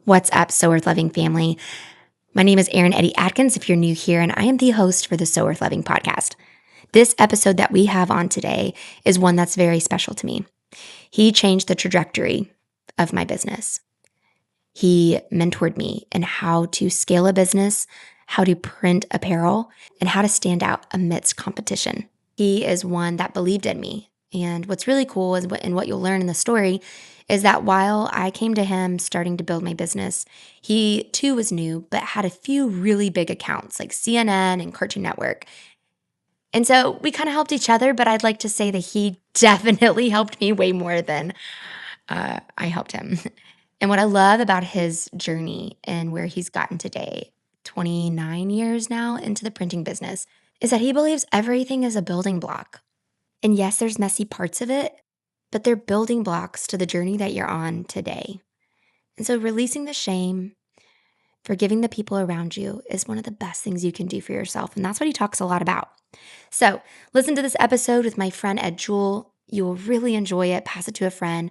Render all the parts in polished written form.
What's up, So Worth Loving family? My name is Erin Eddie Atkins if you're new here, and I am the host for the So Worth Loving podcast. This episode that we have on today is one that's very special to me. He changed the trajectory of my business. He mentored me in how to scale a business, how to print apparel, and how to stand out amidst competition. He is one that believed in me. And what's really cool is what you'll learn in the story is that while I came to him starting to build my business, he too was new, but had a few really big accounts like CNN and Cartoon Network. And so we kind of helped each other, but I'd like to say that he definitely helped me way more than I helped him. And what I love about his journey and where he's gotten today, 29 years now into the printing business, is that he believes everything is a building block. And yes, there's messy parts of it, but they're building blocks to the journey that you're on today. And so releasing the shame, forgiving the people around you is one of the best things you can do for yourself. And that's what he talks a lot about. So listen to this episode with my friend Ed Jewell. You will really enjoy it. Pass it to a friend.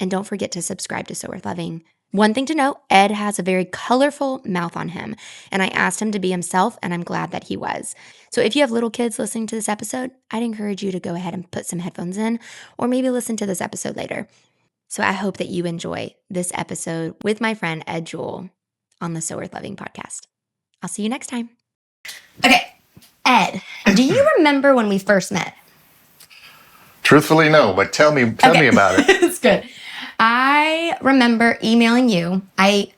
And don't forget to subscribe to So Worth Loving. One thing to note, Ed has a very colorful mouth on him. And I asked him to be himself, and I'm glad that he was. So if you have little kids listening to this episode, I'd encourage you to go ahead and put some headphones in, or maybe listen to this episode later. So I hope that you enjoy this episode with my friend Ed Jewell on the So Worth Loving podcast. I'll see you next time. Okay, Ed, do you remember when we first met? Truthfully, no, but tell me about it. It's good. I remember emailing you. I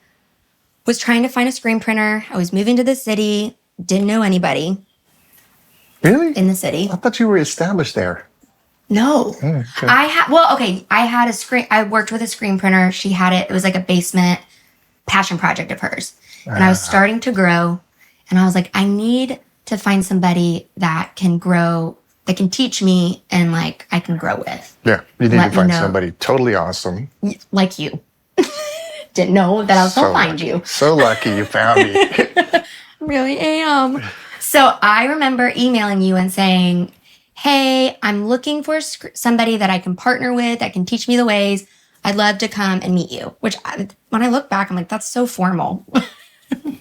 was trying to find a screen printer. I was moving to the city, didn't know anybody. Really? In the city. I thought you were established there. No. Okay. I worked with a screen printer. She had it. It was like a basement passion project of hers. And I was starting to grow. And I was like, I need to find somebody that can grow, that can teach me and like I can grow with. Yeah, you need to find somebody totally awesome. Like you. Didn't know that I was going to find you. So lucky you found me. Really am. So I remember emailing you and saying, hey, I'm looking for somebody that I can partner with, that can teach me the ways. I'd love to come and meet you. Which, when I look back, I'm like, that's so formal.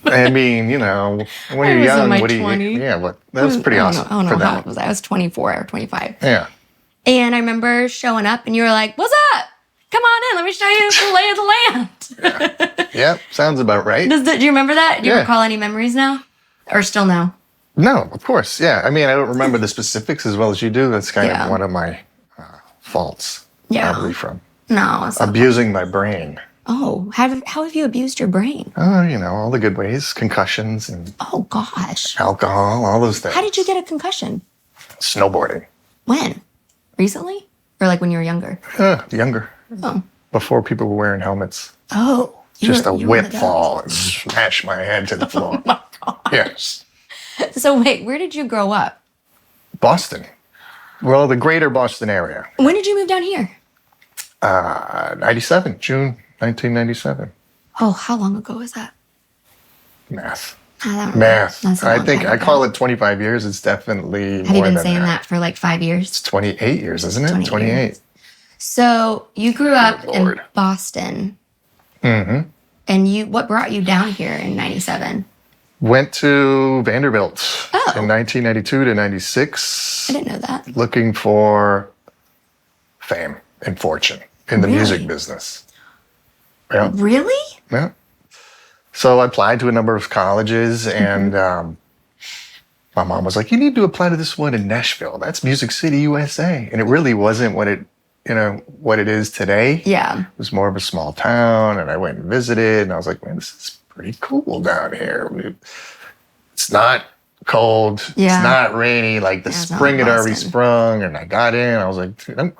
I mean, you know, when you're young, what do you? Yeah, that was pretty awesome. I don't know how old was I? I was 24 or 25. Yeah. And I remember showing up, and you were like, "What's up? Come on in. Let me show you the lay of the land." Yeah, sounds about right. Do you remember that? Do you recall any memories now, or still no? No, of course. Yeah, I mean, I don't remember the specifics as well as you do. That's kind of one of my faults, probably from abusing my brain. Oh, how have you abused your brain? Oh, you know, all the good ways, concussions and alcohol, all those things. How did you get a concussion? Snowboarding. When? Recently? Or like when you were younger? Younger. Oh. Before people were wearing helmets. Oh. Just a whip fall and smash my head to the floor. Oh my God. Yes. So wait, where did you grow up? Boston. Well, the greater Boston area. When did you move down here? 97, June 1997. Oh, how long ago was that? Math. Math. I think I call it 25 years. It's definitely Have you been saying that for like 5 years? It's 28 years, isn't it? 28. So you grew up in Boston. Mm-hmm. And what brought you down here in 97? Went to Vanderbilt in 1992 to 96. I didn't know that. Looking for fame and fortune in the music business. Yeah. Really? Yeah. So I applied to a number of colleges, and my mom was like, "You need to apply to this one in Nashville. That's Music City, USA." And it really wasn't what it is today. Yeah. It was more of a small town, and I went and visited, and I was like, "Man, this is pretty cool down here. It's not cold. Yeah. It's not rainy. Like the spring had already sprung." And I got in. I was like, "Dude, I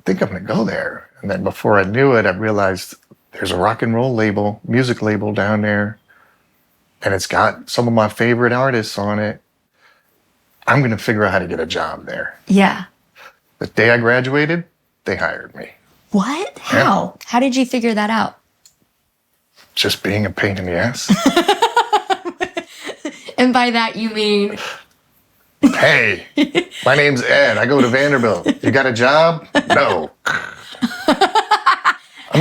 think I'm going to go there." And then before I knew it, I realized there's a rock and roll label, music label down there, and it's got some of my favorite artists on it. I'm going to figure out how to get a job there. Yeah. The day I graduated, they hired me. What? How? Yeah. How did you figure that out? Just being a pain in the ass. And by that, you mean? Hey, my name's Ed. I go to Vanderbilt. You got a job? No.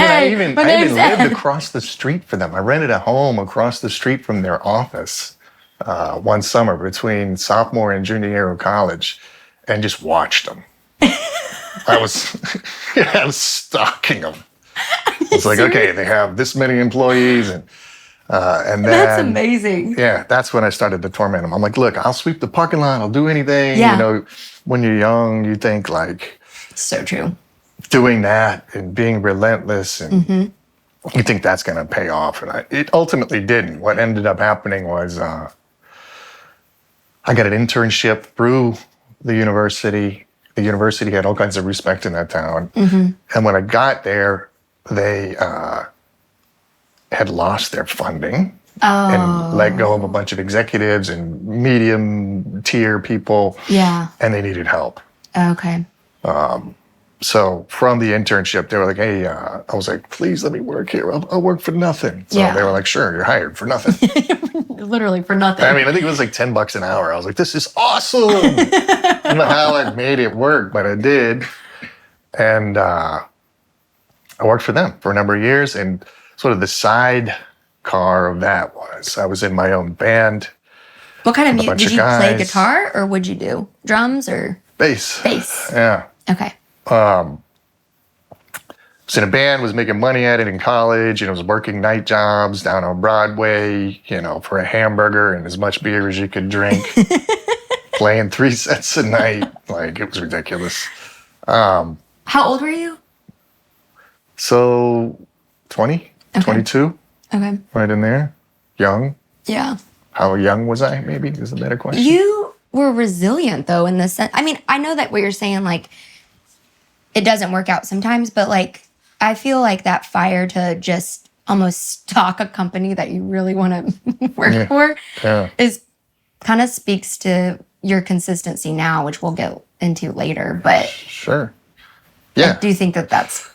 I even lived across the street from them. I rented a home across the street from their office one summer between sophomore and junior year of college, and just watched them. I was stalking them. It's like, okay, they have this many employees, and then that's amazing. Yeah, that's when I started to torment them. I'm like, look, I'll sweep the parking lot. I'll do anything. Yeah. You know, when you're young, you think like, so true. Doing that and being relentless, and you think that's going to pay off, and it ultimately didn't. What ended up happening was I got an internship through the university. The university had all kinds of respect in that town, and when I got there, they had lost their funding and let go of a bunch of executives and medium tier people. Yeah. And they needed help. Okay. So from the internship, they were like, hey, I was like, please let me work here. I'll work for nothing. So they were like, sure, you're hired for nothing. Literally for nothing. I mean, I think it was like $10 an hour. I was like, this is awesome. I don't know how I made it work, but I did. And I worked for them for a number of years. And sort of the side car of that was I was in my own band. What kind of music? Did you play guitar or what'd you do? Drums or? Bass. Bass. Yeah. Okay. Was in a band, was making money at it in college, was working night jobs down on Broadway, for a hamburger and as much beer as you could drink, playing 3 sets a night. Like, it was ridiculous. How old were you? So 20, 22. Okay. Right in there. Young. Yeah. How young was I, maybe, is a better question. You were resilient, though, in the sense. I mean, I know that what you're saying, like, it doesn't work out sometimes, but, like, I feel like that fire to just almost stalk a company that you really want to work for is kind of speaks to your consistency now, which we'll get into later. But sure. Yeah. I do think that that's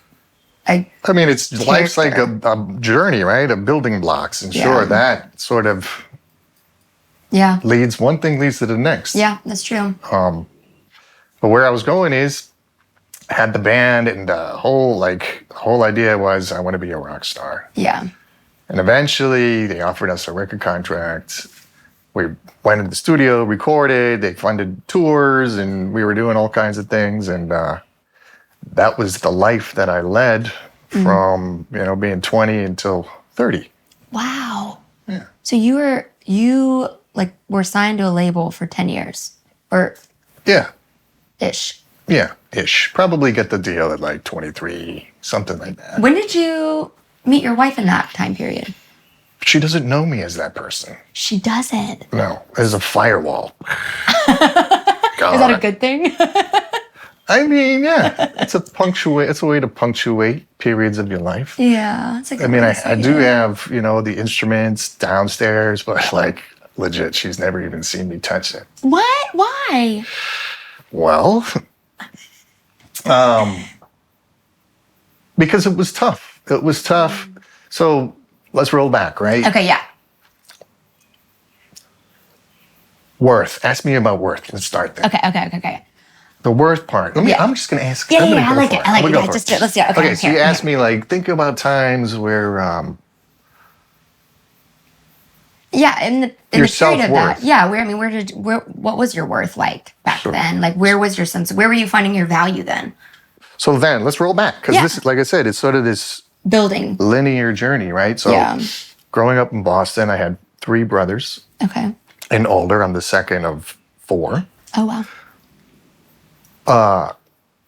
I mean, life's like a journey, right? Of building blocks. And sure, that sort of leads, one thing leads to the next. Yeah, that's true. But where I was going is, I had the band, and the whole idea was I want to be a rock star. Yeah. And eventually they offered us a record contract. We went into the studio, recorded, they funded tours, and we were doing all kinds of things. And that was the life that I led from, being 20 until 30. Wow. Yeah. So you were signed to a label for 10 years or ish. Yeah, ish. Probably get the deal at like 23, something like that. When did you meet your wife in that time period? She doesn't know me as that person. She doesn't? No, there's a firewall. Is that a good thing? I mean, yeah, it's a way to punctuate periods of your life. Yeah, it's a good I do have, the instruments downstairs, but like legit, she's never even seen me touch it. What? Why? Well, because it was tough. It was tough. So let's roll back, right? Okay, yeah. Worth. Ask me about worth. Let's start there. Okay. The worth part. I'm just going to ask. Yeah, I like it. Let's do it. Okay, so you asked me, like, think about times where... in the period of that. Yeah, what was your worth like back then? Like, where was your sense? Where were you finding your value then? So then, let's roll back. Because this, like I said, it's sort of this... building. Linear journey, right? So growing up in Boston, I had 3 brothers. Okay. And older. I'm the second of 4. Oh, wow.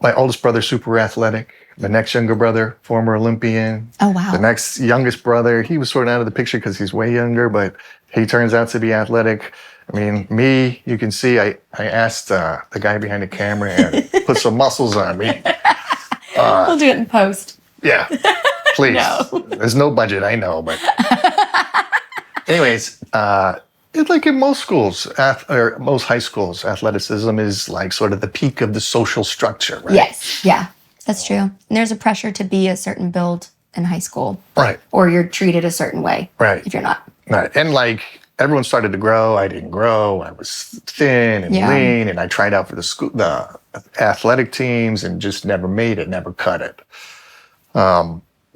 My oldest brother, super athletic. The next younger brother, former Olympian. Oh, wow. The next youngest brother, he was sort of out of the picture because he's way younger, but he turns out to be athletic. I mean, me, you can see, I asked the guy behind the camera to put some muscles on me. We'll do it in post. Yeah, please. No. There's no budget, I know, but... Anyways, it's like in most schools, or most high schools, athleticism is like sort of the peak of the social structure, right? Yes, yeah, that's true. And there's a pressure to be a certain build in high school. Right. Or you're treated a certain way. Right. If you're not. Right. And like everyone started to grow. I didn't grow. I was thin and lean, and I tried out for the athletic teams and just never made it, never cut it.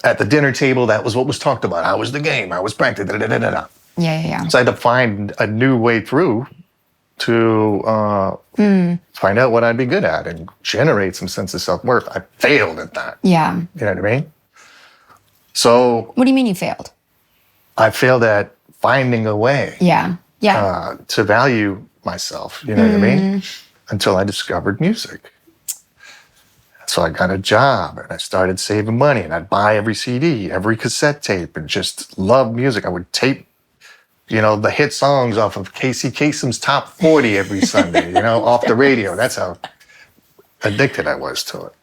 At the dinner table, that was what was talked about. How was the game? How was practice? Da, da, da, da, da. Yeah. So I had to find a new way through to find out what I'd be good at and generate some sense of self-worth. I failed at that. Yeah. You know what I mean? So What do you mean you failed? I failed at finding a way to value myself, you know what I mean? Until I discovered music. So I got a job and I started saving money and I'd buy every CD, every cassette tape and just love music. I would tape, the hit songs off of Casey Kasem's Top 40 every Sunday, off the radio. That's how addicted I was to it.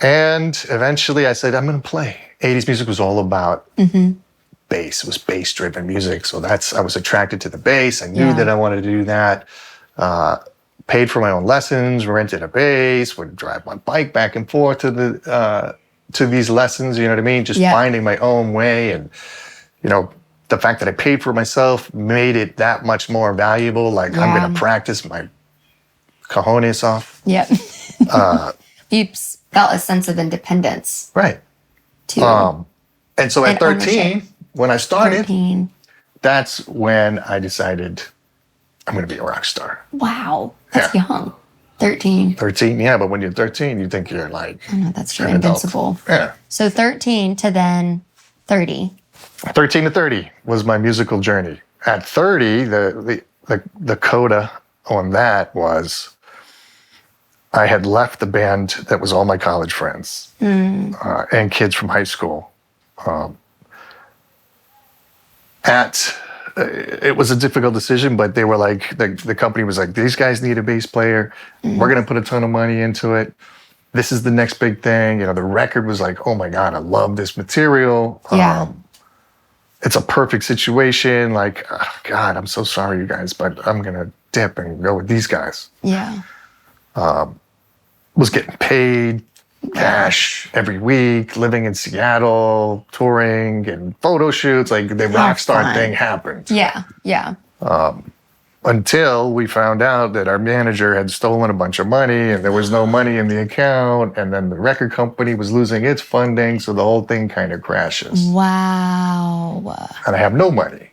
And eventually I said, I'm going to play. 80s music was all about bass. It was bass-driven music. So I was attracted to the bass. I knew that I wanted to do that. Paid for my own lessons, rented a bass, would drive my bike back and forth to these lessons, you know what I mean? Just finding my own way. And, the fact that I paid for myself made it that much more valuable. Like, I'm going to practice my cojones off. Yep. You felt a sense of independence. Right. Too. And so at 13, ownership. when I started, that's when I decided I'm going to be a rock star. Wow. That's young. 13. 13, yeah. But when you're 13, you think you're like... I know, that's true. Invincible. Yeah. So 13 to then 30. 13 to 30 was my musical journey. At 30, the coda on that was I had left the band that was all my college friends and kids from high school. It was a difficult decision, but they were like, the company was like, these guys need a bass player. We're going to put a ton of money into it. This is the next big thing. The record was like, oh my God, I love this material. Yeah. It's a perfect situation. Like, oh God, I'm so sorry, you guys, but I'm going to dip and go with these guys. Yeah. Was getting paid cash every week, living in Seattle, touring, and photo shoots. Like the rock star thing happened. Yeah. Until we found out that our manager had stolen a bunch of money and there was no money in the account. And then the record company was losing its funding. So the whole thing kind of crashes. Wow. And I have no money.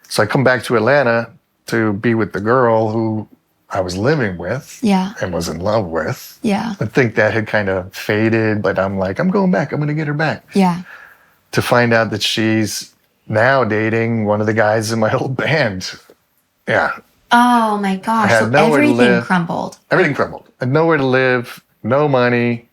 So I come back to Atlanta to be with the girl who I was living with and was in love with. Yeah. I think that had kind of faded, but I'm like, I'm going back. I'm going to get her back. Yeah. To find out that she's now dating one of the guys in my old band. Yeah. Oh my gosh. So everything crumbled. Everything crumbled. I had nowhere to live, no money,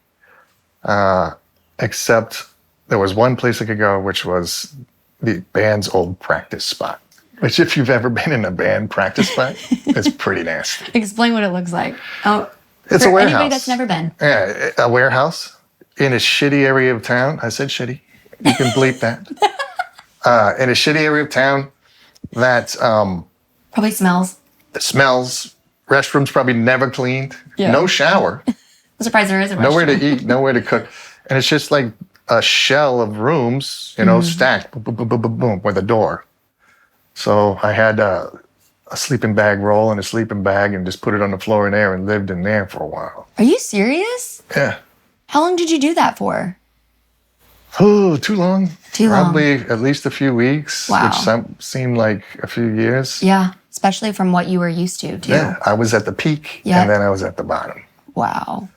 except there was one place I could go, which was the band's old practice spot. Which, if you've ever been in a band practice spot, it's pretty nasty. Explain what it looks like. Oh, it's a warehouse. Anybody that's never been. Yeah, a warehouse in a shitty area of town. I said shitty. You can bleep that. In a shitty area of town that probably smells. It smells. Restrooms probably never cleaned. Yeah. No shower. I'm surprised there is a restroom. Nowhere to eat. Nowhere to cook. And it's just like a shell of rooms, stacked, boom, boom, boom, boom, boom, with a door. So I had a sleeping bag roll and a sleeping bag and just put it on the floor in there and lived in there for a while. Are you serious? Yeah. How long did you do that for? Oh, too long. Probably at least a few weeks, which seemed like a few years. Yeah, especially from what you were used to, too. Yeah, I was at the peak and then I was at the bottom. Wow.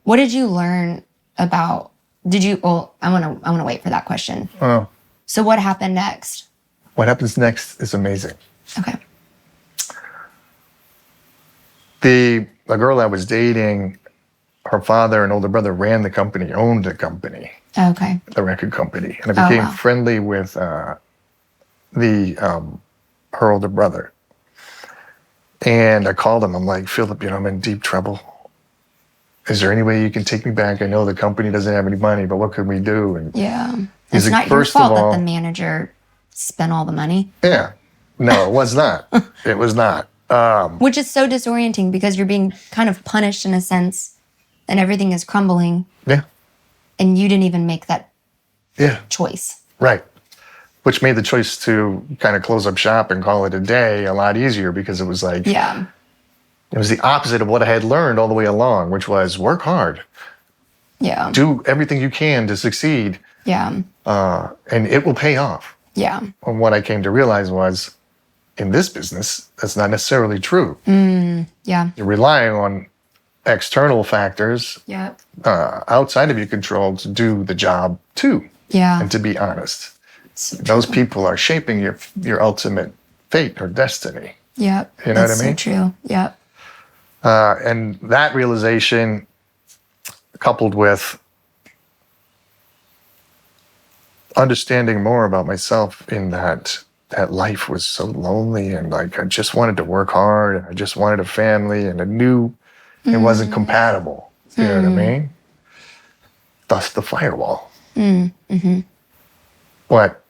What did you learn about, I want to wait for that question. Oh. So what happened next? What happens next is amazing. Okay. The girl I was dating, her father and older brother ran the company, owned the company. Okay. The record company. And I became friendly with her older brother. And I called him. I'm like, Philip, I'm in deep trouble. Is there any way you can take me back? I know the company doesn't have any money, but what can we do? And it's like, not your fault that the manager spent all the money. Yeah. No, it was not. It was not. Which is so disorienting because you're being kind of punished in a sense and everything is crumbling. Yeah. And you didn't even make that choice. Right. Which made the choice to kind of close up shop and call it a day a lot easier because it was like... Yeah. It was the opposite of what I had learned all the way along, which was work hard, Yeah. Do everything you can to succeed. Yeah. And it will pay off. Yeah. And what I came to realize was, in this business, that's not necessarily true. Yeah. You're relying on external factors outside of your control to do the job too. Yeah. And to be honest, So those people are shaping your ultimate fate or destiny. Yep. You know what I mean? That's so true. Yep. And that realization, coupled with understanding more about myself in that life was so lonely, and like I just wanted to work hard, and I just wanted a family, and I knew it wasn't compatible. You know what I mean? Thus the firewall. But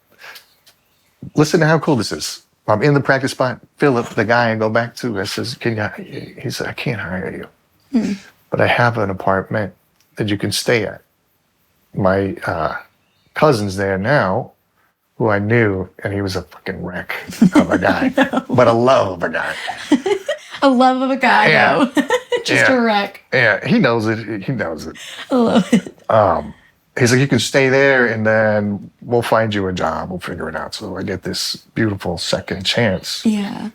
listen to how cool this is. I'm in the practice spot. Philip, the guy I go back to, I says, he said, I can't hire you, but I have an apartment that you can stay at. My cousin's there now, who I knew, and he was a fucking wreck of a guy, but a love of a guy. A love of a guy, though. Just a wreck. Yeah, he knows it. He knows it. I love it. He's like, you can stay there, and then we'll find you a job. We'll figure it out. So I get this beautiful second chance. Yeah.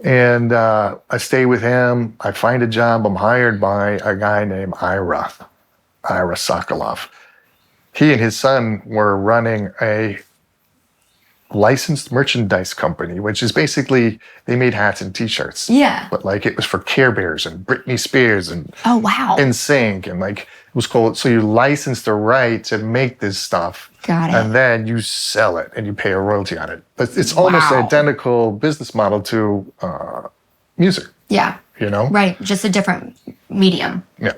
And I stay with him. I find a job. I'm hired by a guy named Ira Sokolov. He and his son were running a licensed merchandise company, which is basically, they made hats and t-shirts. Yeah. But like it was for Care Bears and Britney Spears and oh, wow. NSYNC, and like it was called, so you license the right to make this stuff. Got it. And then you sell it and you pay a royalty on it. But it's almost an identical business model to music. Yeah. You know? Right. Just a different medium. Yeah.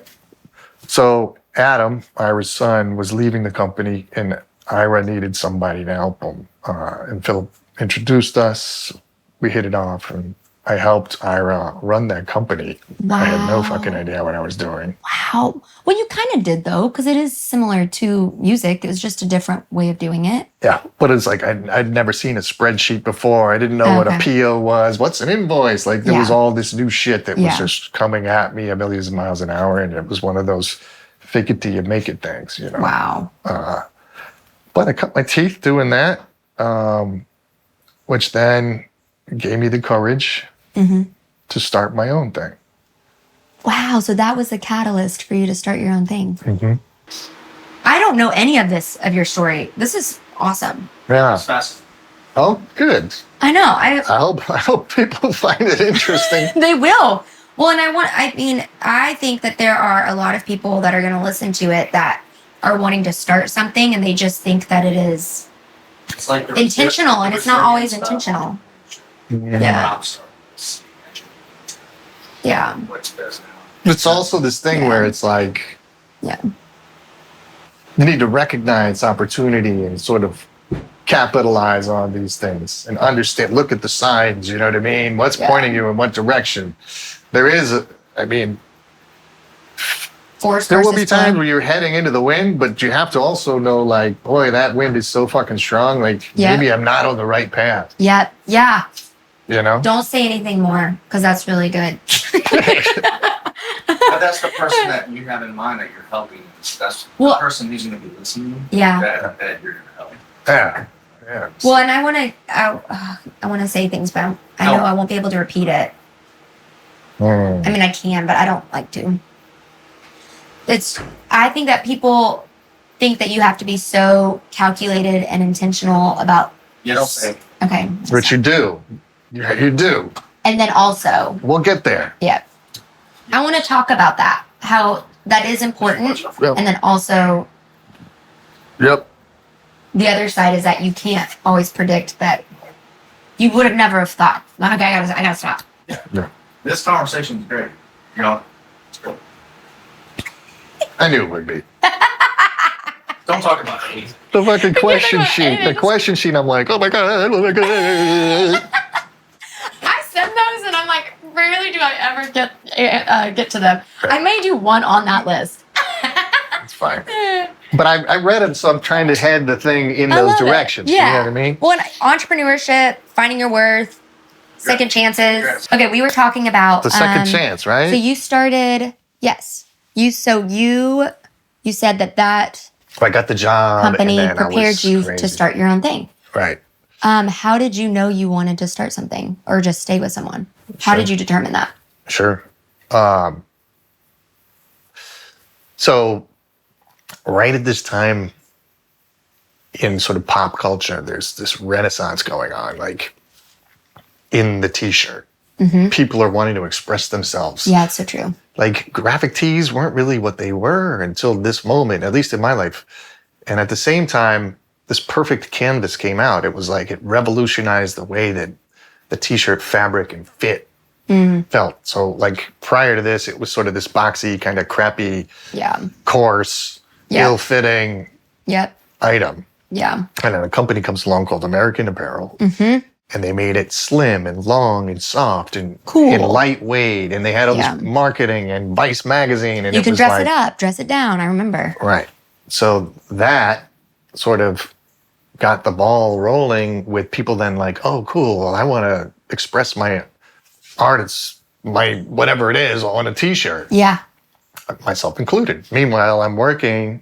So Adam, Ira's son, was leaving the company, and Ira needed somebody to help him. And Philip introduced us. We hit it off, and I helped Ira run that company. Wow. I had no fucking idea what I was doing. Wow. Well, you kind of did, though, because it is similar to music. It was just a different way of doing it. Yeah, but it's like I'd never seen a spreadsheet before. I didn't know what a PO was. What's an invoice? Like there was all this new shit that was just coming at me a million miles an hour, and it was one of those fake it till you make it things, you know. Wow. But I cut my teeth doing that, which then gave me the courage to start my own thing. Wow. So that was the catalyst for you to start your own thing. I don't know any of this, of your story. This is awesome. Yeah. It's fast. Oh, good. I know. I hope people find it interesting. They will. Well, and I think that there are a lot of people that are going to listen to it that are wanting to start something, and they just think that it is It's like intentional, and it's not always intentional. Yeah. Yeah. What's best now? It's also this thing where it's like, Yeah. you need to recognize opportunity and sort of capitalize on these things and understand, look at the signs, you know what I mean? What's pointing you in what direction? There is, there will be times where you're heading into the wind, but you have to also know, like, boy, that wind is so fucking strong. Like, maybe I'm not on the right path. Yeah. Yeah. You know? Don't say anything more, because that's really good. But that's the person that you have in mind that you're helping. That's the person who's going to be listening. Yeah. That you're going to help. Yeah. Yeah. Well, and I want to say things, but I know I won't be able to repeat it. I mean, I can, but I don't like to. I think that people think that you have to be so calculated and intentional about. You don't say. Okay. But you do. You do. And then also. We'll get there. Yeah. I want to talk about that, how that is important. Yep. And then also. Yep. The other side is that you can't always predict that. You would have never have thought, okay, I gotta stop. Yeah. This conversation is great. You know, it's cool. I knew it would be. Don't talk about it. The fucking question sheet. The question sheet, I'm like, oh my God, oh my God. I send those and I'm like, rarely do I ever get to them. I may do one on that list. It's fine. But I read them, so I'm trying to head the thing in those directions. Yeah. You know what I mean? Well, entrepreneurship, finding your worth, second chances. Yes. Okay, we were talking about The second chance, right? So you started You said that I got the job. company and then prepared you to start your own thing. Right. How did you know you wanted to start something or just stay with someone? How did you determine that? Sure. So right at this time in sort of pop culture, there's this renaissance going on, like in the t-shirt. People are wanting to express themselves. Yeah, it's so true. Like graphic tees weren't really what they were until this moment, at least in my life. And at the same time, this perfect canvas came out. It was like it revolutionized the way that the t-shirt fabric and fit felt. So like prior to this, it was sort of this boxy, kind of crappy, coarse, ill-fitting item. Yeah. And then a company comes along called American Apparel. And they made it slim and long and soft and cool and lightweight. And they had all this marketing and Vice magazine. And you can dress it up, dress it down. I remember. Right. So that sort of got the ball rolling with people then like, oh, cool. Well, I want to express my art. It's my whatever it is on a t-shirt. Yeah. Myself included. Meanwhile, I'm working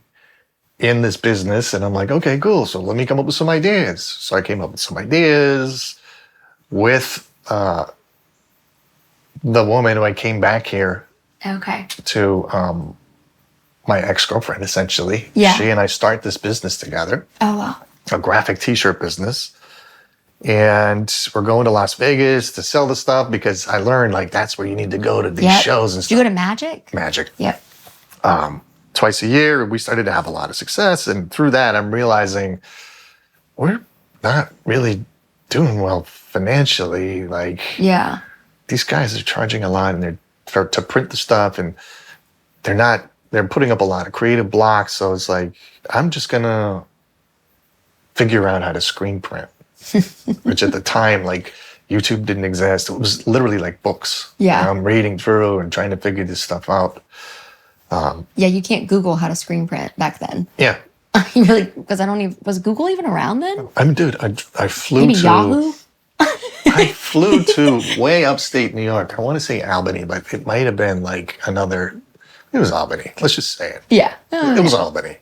in this business and I'm like, okay, cool. So let me come up with some ideas. So I came up with some ideas with the woman who I came back here to my ex-girlfriend, essentially. Yeah. She and I start this business together. Oh, wow. A graphic t-shirt business. And we're going to Las Vegas to sell the stuff because I learned like that's where you need to go to these shows and stuff. Did you go to Magic? Magic. Yep. Twice a year, we started to have a lot of success. And through that, I'm realizing we're not really doing well financially. Like, these guys are charging a lot and to print the stuff and they're putting up a lot of creative blocks. So it's like, I'm just gonna figure out how to screen print, which at the time, like YouTube didn't exist. It was literally like books. Yeah. You know, I'm reading through and trying to figure this stuff out. You can't Google how to screen print back then. Yeah. You really, because was Google even around then? I flew to Yahoo? I flew to way upstate New York. I want to say Albany, but it might have been like it was Albany. Let's just say it. Yeah. It was Albany.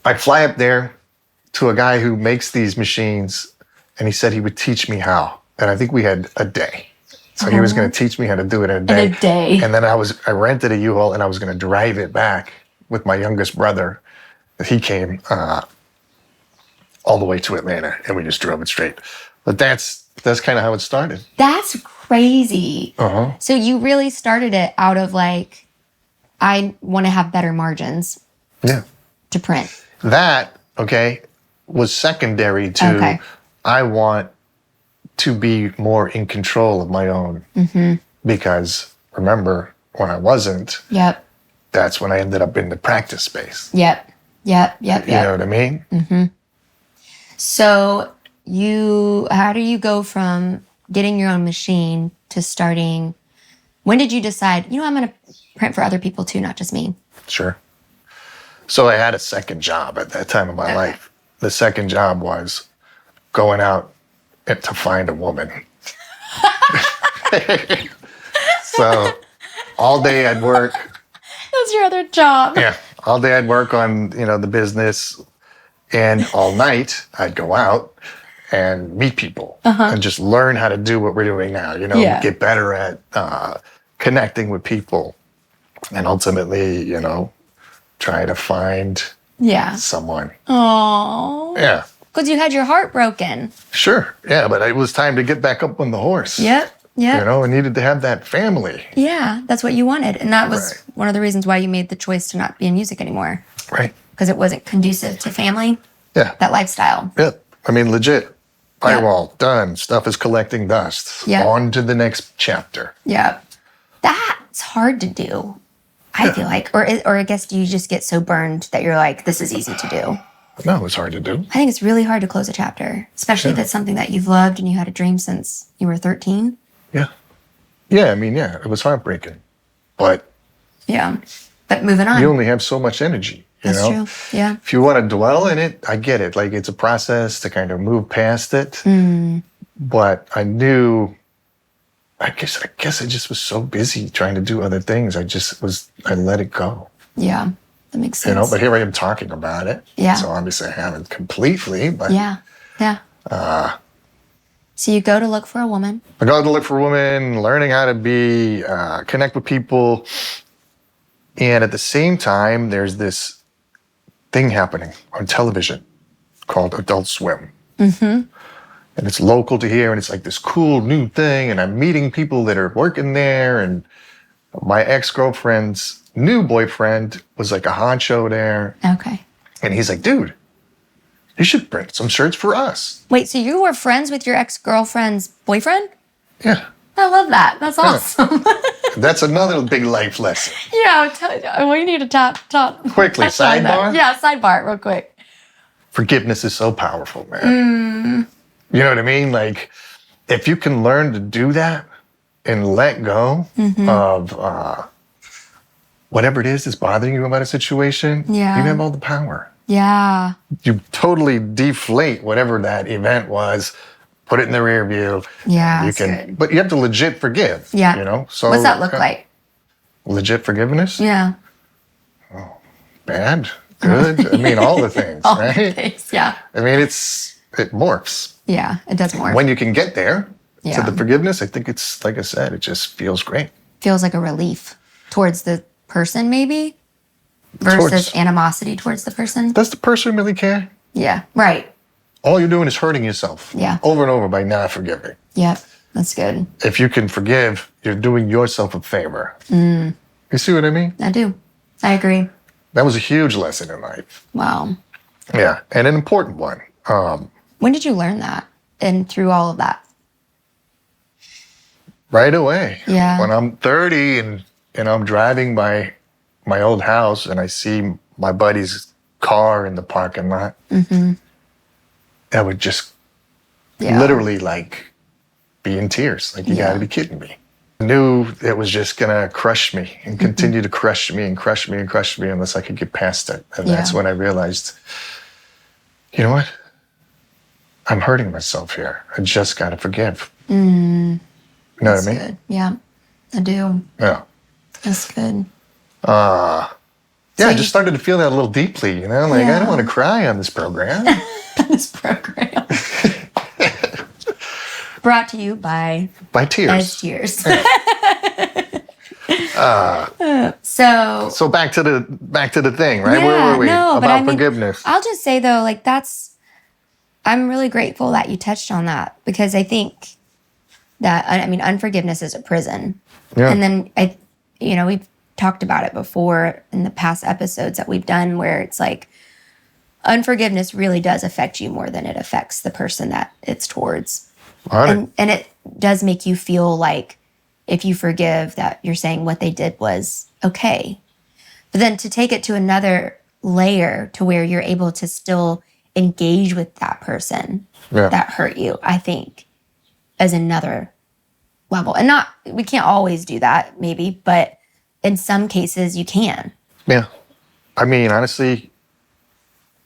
I'd fly up there to a guy who makes these machines and he said he would teach me how. And I think we had a day. So he was going to teach me how to do it in a day. And then I rented a U-Haul and I was going to drive it back with my youngest brother. He came all the way to Atlanta and we just drove it straight. But that's kind of how it started. That's crazy. So you really started it out of like, I want to have better margins. Yeah. To print. That, was secondary to I want to be more in control of my own. Because remember, when I wasn't, that's when I ended up in the practice space. Yep. You know what I mean? So how do you go from getting your own machine to starting? When did you decide, I'm going to print for other people too, not just me? Sure. So I had a second job at that time of my life. The second job was going out to find a woman. So all day I'd work. That's your other job. Yeah. All day I'd work on, the business. And all night I'd go out and meet people and just learn how to do what we're doing now, get better at connecting with people and ultimately, try to find someone. Oh. Yeah. Because you had your heart broken. Sure. Yeah, but it was time to get back up on the horse. Yep. I needed to have that family. Yeah, that's what you wanted. And that was one of the reasons why you made the choice to not be in music anymore. Right. Because it wasn't conducive to family. Yeah. That lifestyle. Yep. I mean, legit. Firewall, done. Stuff is collecting dust. Yep. On to the next chapter. Yep. That's hard to do, I feel like. Or I guess do you just get so burned that you're like, this is easy to do? No, it's hard to do. I think it's really hard to close a chapter, especially if it's something that you've loved and you had a dream since you were 13. Yeah. Yeah, it was heartbreaking. But moving on. You only have so much energy. That's true. Yeah. If you want to dwell in it, I get it. Like it's a process to kind of move past it. But I knew I guess I just was so busy trying to do other things. I let it go. Yeah, that makes sense. You know, but here I am talking about it. Yeah. So obviously I haven't completely, but. Yeah. So you go to look for a woman. I go to look for a woman, learning how to be, connect with people. And at the same time, there's this thing happening on television called Adult Swim. Mm-hmm. And it's local to here, and it's like this cool new thing. And I'm meeting people that are working there. And my ex-girlfriend's new boyfriend was like a honcho there. Okay. And he's like, dude, you should print some shirts for us. Wait, so you were friends with your ex-girlfriend's boyfriend? Yeah. I love that. That's awesome. That's another big life lesson. Yeah, we need to talk quickly. Sidebar? Yeah, sidebar real quick. Forgiveness is so powerful, man. You know what I mean? Like, if you can learn to do that and let go of whatever it is that's bothering you about a situation, you have all the power. Yeah. You totally deflate whatever that event was, put it in the rear view. Yeah, good. But you have to legit forgive. Yeah. You know? So what's that look like? Legit forgiveness? Yeah. Bad? Good? I mean, all the things, All right? the things, yeah. I mean, it morphs. Yeah, it does morph. When you can get there Yeah. to the forgiveness, I think it's, like I said, it just feels great. Feels like a relief towards the person, maybe, versus animosity towards the person. Does the person really care? Yeah, right. All you're doing is hurting yourself. Yeah. Over and over by not forgiving. Yep, that's good. If you can forgive, you're doing yourself a favor. You see what I mean? I do. I agree. That was a huge lesson in life. Wow. Yeah, and an important one. When did you learn that and through all of that? Right away. Yeah. When I'm 30 and I'm driving by my old house and I see my buddy's car in the parking lot, that would just literally like be in tears. Like, you gotta be kidding me. I knew it was just gonna crush me and continue to crush me and crush me and crush me unless I could get past it. And that's when I realized, you know what? I'm hurting myself here. I just gotta forgive. You know what I mean? Good. Yeah, I do. Yeah. That's good. Yeah, I just started to feel that a little deeply, you know? Like, I don't want to cry on this program. This program. Brought to you by tears. Tears. So back to the thing, right? Where were we? About forgiveness. I'll just say though, like I'm really grateful that you touched on that, because I think that, unforgiveness is a prison. Yeah. And then we've talked about it before in the past episodes that we've done, where it's like unforgiveness really does affect you more than it affects the person that it's towards. And it does make you feel like if you forgive, that you're saying what they did was okay. But then to take it to another layer to where you're able to still engage with that person that hurt you, I think is another level. And we can't always do that, maybe, but in some cases you can. Yeah. I mean, honestly,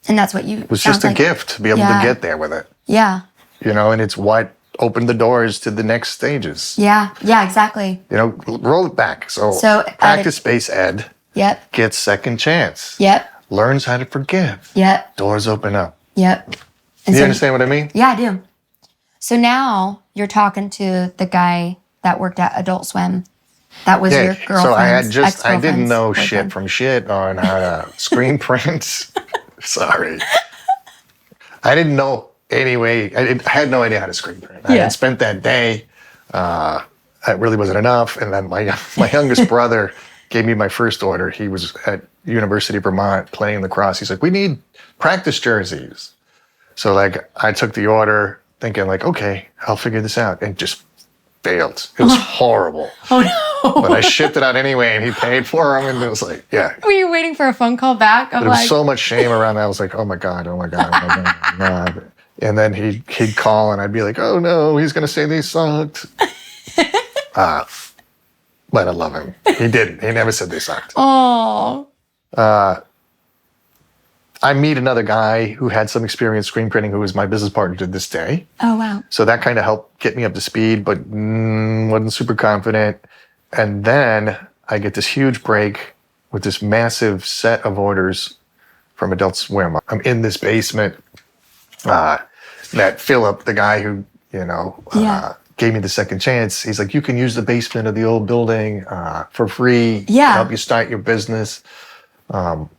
and that's what you... It was just a gift to be able to get there with it. Yeah. You know, and it's what opened the doors to the next stages. Yeah. Yeah, exactly. You know, roll it back. So practice space Ed. Yep. Gets second chance. Yep. Learns how to forgive. Yep. Doors open up. Yep. And you understand what I mean? Yeah, I do. So now you're talking to the guy that worked at Adult Swim. That was your girlfriend's So I didn't know shit from shit on how to screen print. Sorry. I didn't know anyway. I had no idea how to screen print. I had spent that day. That really wasn't enough. And then my youngest brother gave me my first order. He was at University of Vermont playing lacrosse. He's like, we need practice jerseys. So like I took the order thinking like, okay, I'll figure this out. And just failed. It was horrible. Oh no. But I shipped it out anyway and he paid for them and it was like, yeah. Were you waiting for a phone call back? There was so much shame around that. I was like, oh my God. And then he'd call and I'd be like, oh no, he's going to say they sucked. But I love him. He didn't. He never said they sucked. Oh. I meet another guy who had some experience screen printing who is my business partner to this day. Oh, wow. So that kind of helped get me up to speed, but wasn't super confident. And then I get this huge break with this massive set of orders from Adult Swim. I'm in this basement that Philip, the guy who, gave me the second chance, he's like, you can use the basement of the old building for free to help you start your business. No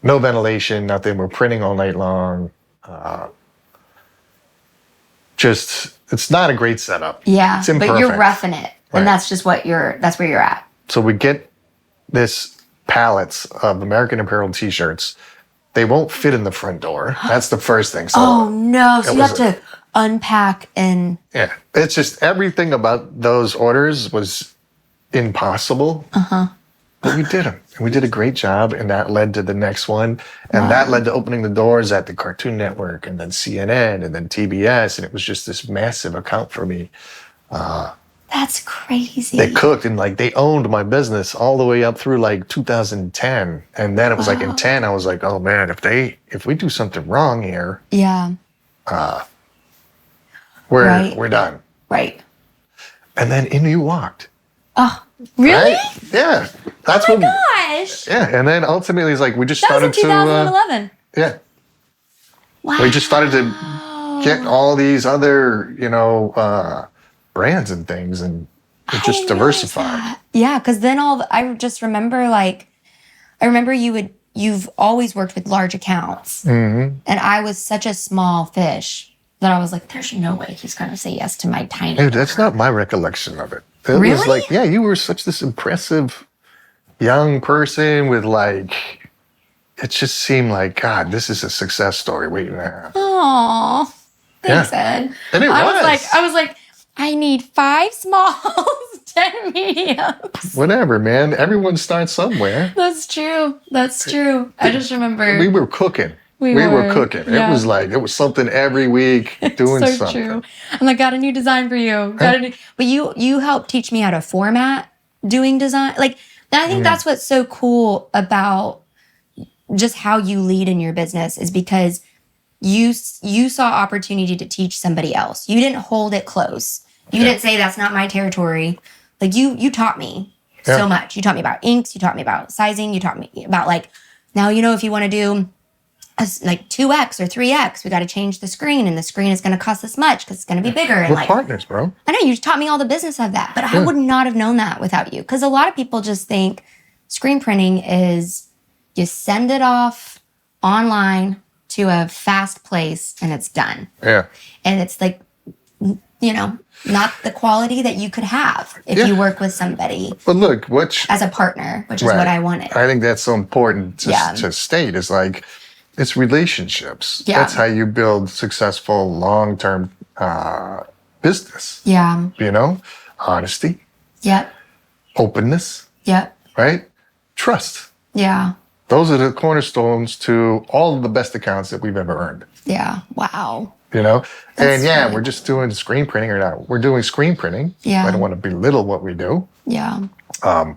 ventilation, nothing. We're printing all night long. It's not a great setup. Yeah, it's imperfect. But you're roughing it. Right. And that's just that's where you're at. So we get this pallets of American Apparel t-shirts. They won't fit in the front door. That's the first thing. So no. So you have to unpack and... Yeah. It's just everything about those orders was impossible. But we did them. And we did a great job. And that led to the next one. And that led to opening the doors at the Cartoon Network and then CNN and then TBS. And it was just this massive account for me. That's crazy. They cooked and they owned my business all the way up through 2010. And then it was in 10, I was like, oh man, if we do something wrong here, we're done. Right. And then in you walked. Oh, really? Right? Yeah. That's oh my gosh. Yeah. And then ultimately it's we just that started was in 2011. Yeah. Wow. We just started to get all these other, brands and things, and it just diversified. Yeah, because then I just remember you've always worked with large accounts. Mm-hmm. And I was such a small fish that I was like, there's no way he's going to say yes to my tiny Dude, that's not my recollection of it. It really? was you were such this impressive young person with it just seemed God, this is a success story waiting to happen. Aw, thanks, Ed. And I was like, I need 5 smalls, 10 mediums. Whatever, man. Everyone starts somewhere. That's true. I just remember. We were cooking. We were cooking. Yeah. It was something every week doing so something. True. I'm got a new design for you. But you helped teach me how to format doing design. And I think that's what's so cool about just how you lead in your business is because you saw opportunity to teach somebody else. You didn't hold it close. You didn't say that's not my territory. You taught me so much. You taught me about inks. You taught me about sizing. You taught me about now if you want to do 2X or 3X, we got to change the screen, and the screen is going to cost this much because it's going to be bigger. And we're partners, bro. I know you taught me all the business of that, but I would not have known that without you. Because a lot of people just think screen printing is you send it off online to a fast place and it's done. Yeah. And it's not the quality that you could have if you work with somebody. But look, as a partner, which is what I wanted. I think that's so important to state is it's relationships. Yeah. That's how you build successful long-term business. Yeah. Honesty. Yep. Openness. Yep. Right? Trust. Yeah. Those are the cornerstones to all of the best accounts that we've ever earned. Yeah. Wow. And really we're just doing screen printing or not. We're doing screen printing. Yeah. I don't want to belittle what we do. Yeah. But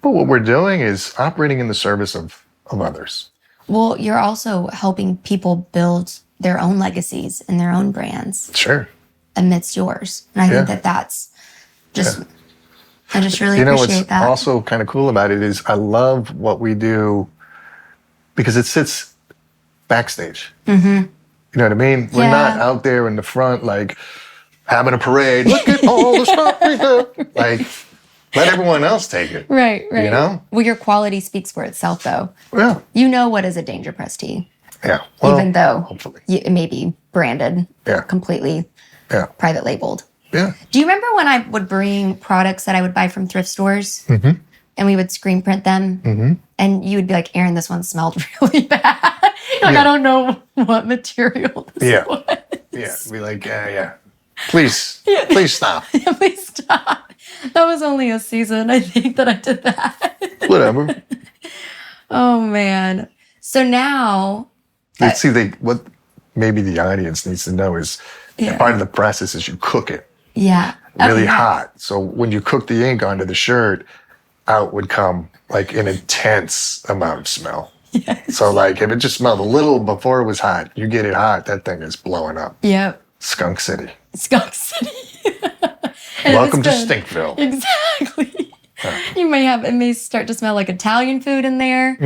what we're doing is operating in the service of others. Well, you're also helping people build their own legacies and their own brands. Sure. Amidst yours. And I think that's just, I just really appreciate that. What's also kind of cool about it is I love what we do because it sits backstage. Mm-hmm. You know what I mean? We're not out there in the front having a parade. Look at all the stuff we do. Let everyone else take it. Right. Well, your quality speaks for itself, though. Yeah. You know what is a Danger Press tee. Yeah. Well, even though hopefully it may be branded completely private labeled. Yeah. Do you remember when I would bring products that I would buy from thrift stores and we would screen print them and you would be like, Aaron, this one smelled really bad. I don't know what material this was. Yeah. Be please stop. Please stop. That was only a season, I think, that I did that. Whatever. Oh, man. So now... what maybe the audience needs to know is part of the process is you cook it. Yeah. Really hot. So when you cook the ink onto the shirt, out would come an intense amount of smell. Yes. So like if it just smelled a little before it was hot, you get it hot, that thing is blowing up. Yep. Skunk City. Skunk City. Welcome to Stinkville. Exactly. It may start to smell like Italian food in there.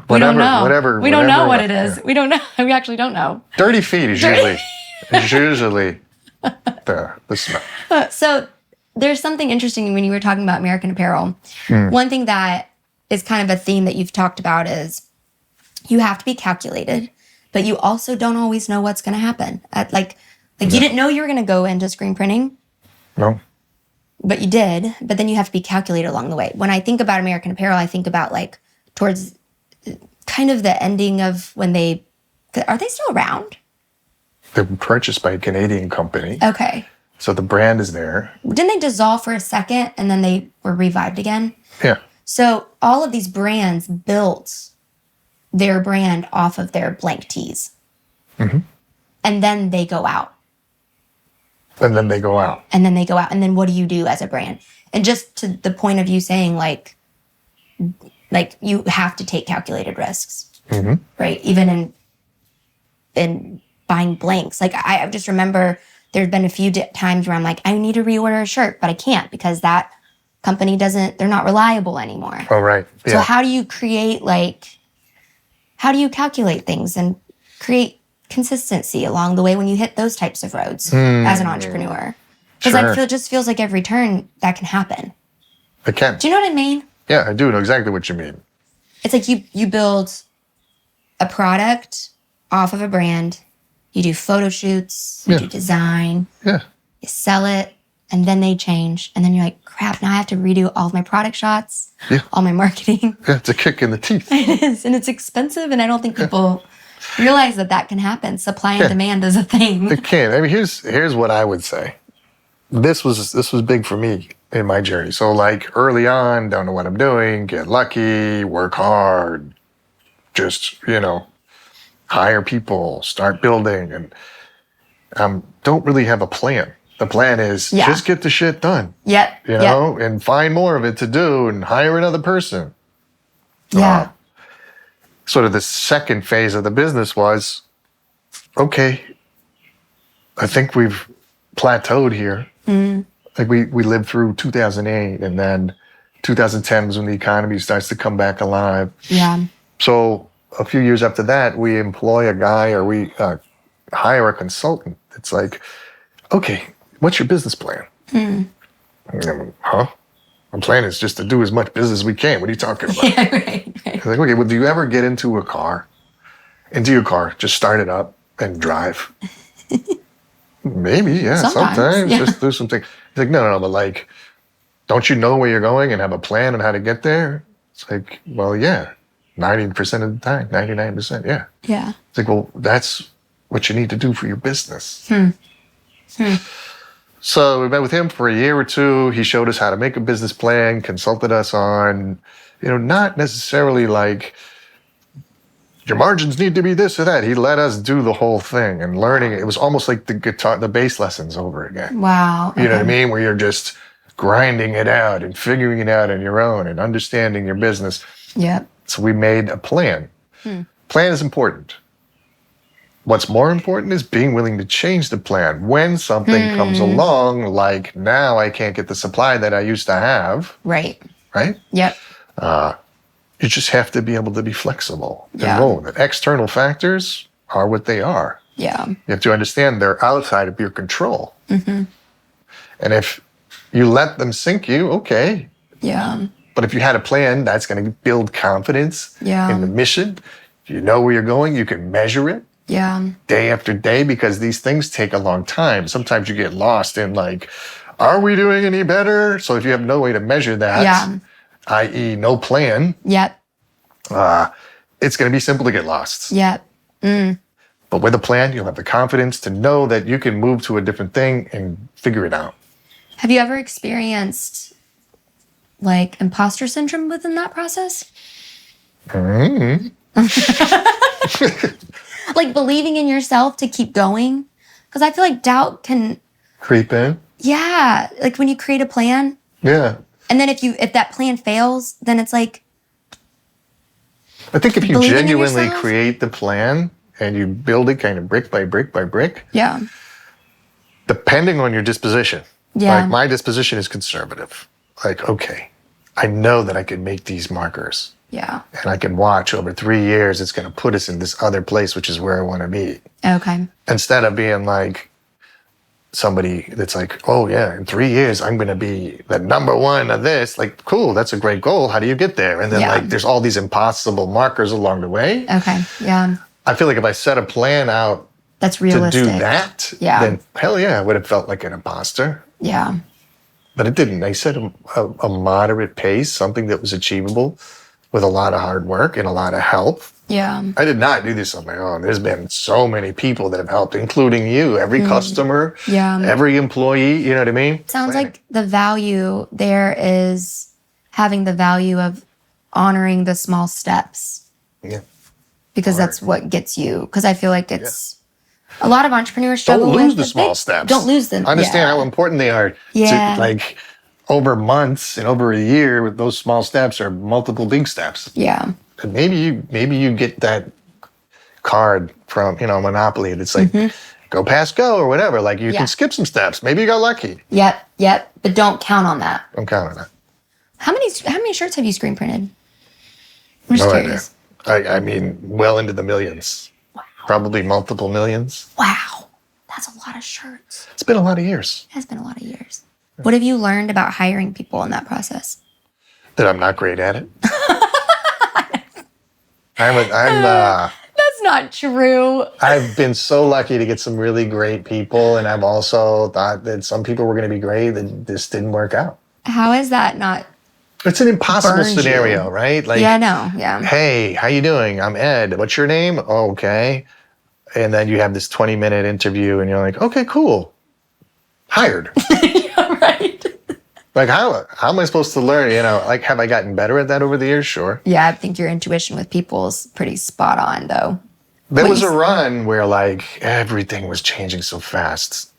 We don't know. We don't know what it is. Yeah. We don't know. We actually don't know. Dirty feet is usually the smell. So there's something interesting when you were talking about American Apparel. One thing that is kind of a theme that you've talked about is you have to be calculated, but you also don't always know what's going to happen. You didn't know you were going to go into screen printing. No. But you did. But then you have to be calculated along the way. When I think about American Apparel, I think about like towards kind of the ending of when are they still around? They were purchased by a Canadian company. Okay. So the brand is there. Didn't they dissolve for a second and then they were revived again? Yeah. So all of these brands built their brand off of their blank tees. Mm-hmm. And then they go out. And then they go out. And then what do you do as a brand? And just to the point of you saying like you have to take calculated risks, right? Even in buying blanks. Like I just remember there's been a few times where I'm like, I need to reorder a shirt, but I can't because that company they're not reliable anymore. Oh, right. Yeah. So how do you calculate things and create consistency along the way when you hit those types of roads as an entrepreneur? Because it just feels like every turn that can happen. It can. Do you know what I mean? Yeah, I do know exactly what you mean. It's like you build a product off of a brand, you do photo shoots, you do design, you sell it, and then they change. And then you're like, crap, now I have to redo all of my product shots, all my marketing. Yeah, it's a kick in the teeth. It is, and it's expensive, and I don't think people realize that can happen. Supply and demand is a thing. It can. I mean, here's what I would say. This was big for me in my journey. So like early on, don't know what I'm doing, get lucky, work hard, just, hire people, start building, and don't really have a plan. The plan is just get the shit done. Yep. And find more of it to do and hire another person. Yeah. Sort of the second phase of the business was, okay, I think we've plateaued here. Like we lived through 2008, and then 2010 was when the economy starts to come back alive. Yeah. So a few years after that, we employ a guy, or we hire a consultant. It's like, okay, what's your business plan? My plan is just to do as much business as we can. What are you talking about? Yeah, right. Like, okay, well, do you ever get into your car, just start it up and drive? Maybe, yeah, sometimes. Just do something. It's like, no, but like, don't you know where you're going and have a plan on how to get there? It's like, well, yeah, 90% of the time, 99%, yeah. Yeah. It's like, well, that's what you need to do for your business. So we met with him for a year or two. He showed us how to make a business plan, consulted us on, not necessarily like your margins need to be this or that. He let us do the whole thing and learning. It was almost like the bass lessons over again. Wow. You know what I mean? Where you're just grinding it out and figuring it out on your own and understanding your business. Yep. So we made a plan. Plan is important. What's more important is being willing to change the plan when something comes along, like now I can't get the supply that I used to have. Right. Right? Yep. You just have to be able to be flexible and Yeah. roll with it. External factors are what they are. Yeah. You have to understand they're outside of your control. And if you let them sink you, okay. Yeah. But if you had a plan, that's going to build confidence in the mission. You know where you're going. You can measure it. Yeah. Day after day, because these things take a long time. Sometimes you get lost in like, are we doing any better? So if you have no way to measure that, i.e. no plan, Yep. It's going to be simple to get lost. Yep. But with a plan, you'll have the confidence to know that you can move to a different thing and figure it out. Have you ever experienced like imposter syndrome within that process? Like believing in yourself to keep going? Because I feel like doubt can Creep in. Yeah. Like when you create a plan. Yeah. And then if that plan fails, then it's like, I think if you believing in genuinely yourself. create the plan and you build it kind of brick by brick by brick, Yeah. depending on your disposition. Yeah. Like my disposition is conservative. Like, okay, I know that I can make these markers. Yeah. And I can watch over 3 years, it's going to put us in this other place, which is where I want to be. Okay. Instead of being like somebody that's like, oh yeah, in 3 years, I'm going to be the number one of this. Like, cool, that's a great goal. How do you get there? And then like, there's all these impossible markers along the way. Okay. Yeah. I feel like if I set a plan out That's realistic. to do that, then hell yeah, I would have felt like an imposter. Yeah. But it didn't. I set a moderate pace, something that was achievable with a lot of hard work and a lot of help. Yeah. I did not do this on my own. There's been so many people that have helped, including you, every customer, every employee, you know what I mean? Sounds like the value there is having the value of honoring the small steps. Yeah. Because that's what gets you. Because I feel like it's a lot of entrepreneurs struggle Don't with lose the small steps. Don't lose them. Understand how important they are. Yeah. To, like over months and over a year, with those small steps are multiple big steps. Yeah. And maybe you get that card from, Monopoly and it's like, go past go or whatever. Like you can skip some steps. Maybe you got lucky. Yep. But don't count on that. I'm counting on that. How many shirts have you screen printed? I'm just curious. Idea. I mean, well into the millions. Wow. Probably multiple millions. Wow. That's a lot of shirts. It's been a lot of years. It has been a lot of years. What have you learned about hiring people in that process? That I'm not great at it. That's not true. I've been so lucky to get some really great people, and I've also thought that some people were going to be great that this didn't work out. How is that not? It's an impossible Burned scenario, you. right? Like, Yeah, no, yeah. Hey, how you doing? I'm Ed. What's your name? Oh, okay. And then you have this 20-minute interview, and you're like, okay, cool. Hired. Yeah, right. Like, how am I supposed to learn? Like, have I gotten better at that over the years? Sure. Yeah, I think your intuition with people is pretty spot on, though. There was a run where, like, everything was changing so fast.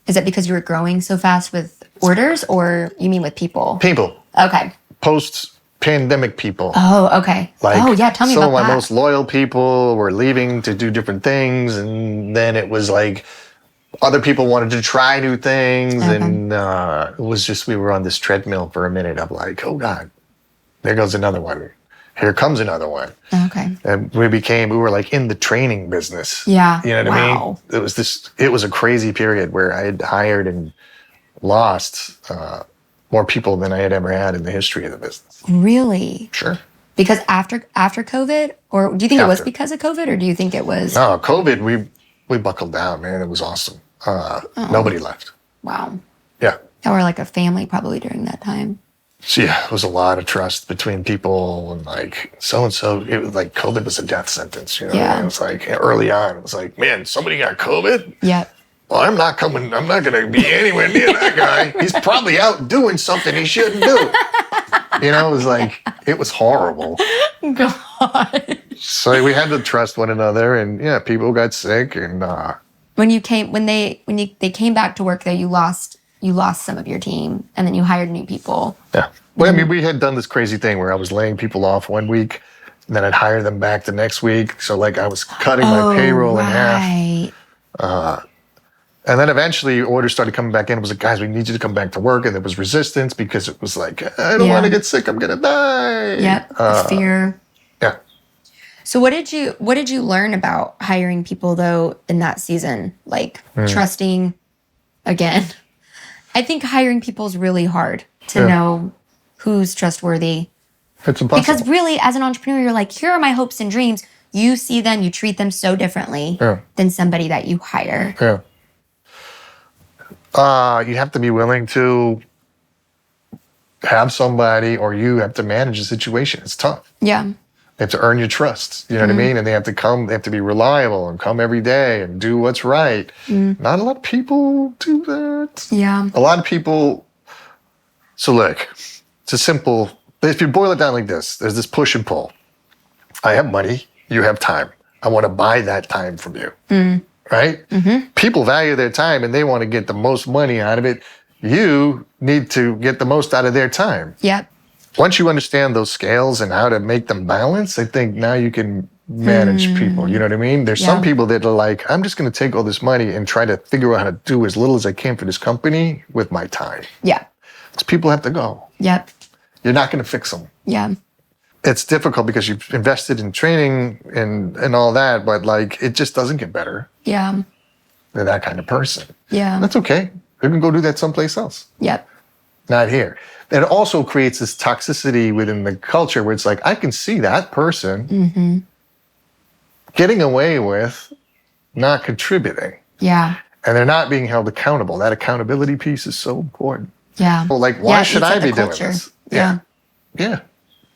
Is it because you were growing so fast with orders, or you mean with people? People. Okay. Post-pandemic people. Oh, okay. Like, tell me about that. Some of my most loyal people were leaving to do different things, and then it was like other people wanted to try new things, and it was just we were on this treadmill for a minute of like, oh God, there goes another one. Here comes another one. Okay. And we were like in the training business. Yeah. You know what I mean? It was a crazy period where I had hired and lost more people than I had ever had in the history of the business. Really? Sure. Because after COVID, or do you think it was because of COVID, or do you think it was? No, COVID, we buckled down, man. It was awesome. Nobody left. Wow. Yeah. Y'all were like a family probably during that time. So yeah, it was a lot of trust between people, and like so-and-so, it was like COVID was a death sentence, Yeah. It was like early on, it was like, man, somebody got COVID? Yep. Well, I'm not going to be anywhere near that guy. He's probably out doing something he shouldn't do. It was like, it was horrible. God. So we had to trust one another, and yeah, people got sick, and When they came back to work there, you lost some of your team, and then you hired new people. yeah. Well, I mean, we had done this crazy thing where I was laying people off one week, and then I'd hire them back the next week. So like I was cutting my payroll in half. And then eventually orders started coming back in. It was like, guys, we need you to come back to work. And there was resistance because it was like, I don't want to get sick. I'm going to die. Yep. Fear. Yeah. So what did you learn about hiring people though in that season? Like trusting again. I think hiring people is really hard to know who's trustworthy. It's impossible. Because really, as an entrepreneur, you're like, here are my hopes and dreams. You see them, you treat them so differently than somebody that you hire. Yeah. You have to be willing to have somebody, or you have to manage a situation. It's tough. Yeah. They have to earn your trust. You know what I mean? And they have to be reliable and come every day and do what's right. Not a lot of people do that. Yeah. A lot of people. So look, it's a simple, if you boil it down like this, there's this push and pull. I have money, you have time. I want to buy that time from you. Right? People value their time and they want to get the most money out of it. You need to get the most out of their time. Yep. once you understand those scales and how to make them balance, I think now you can manage people. You know what I mean? There's some people that are like, I'm just going to take all this money and try to figure out how to do as little as I can for this company with my time. Yeah. Because people have to go. Yep. You're not going to fix them. Yeah. It's difficult because you've invested in training and all that, but like it just doesn't get better. Yeah. Than that kind of person. Yeah. That's okay. You can go do that someplace else. Yep. Not here. It also creates this toxicity within the culture where it's like, I can see that person getting away with not contributing. Yeah. And they're not being held accountable. That accountability piece is so important. Yeah. Well, like, why should I be doing this? Yeah. Yeah.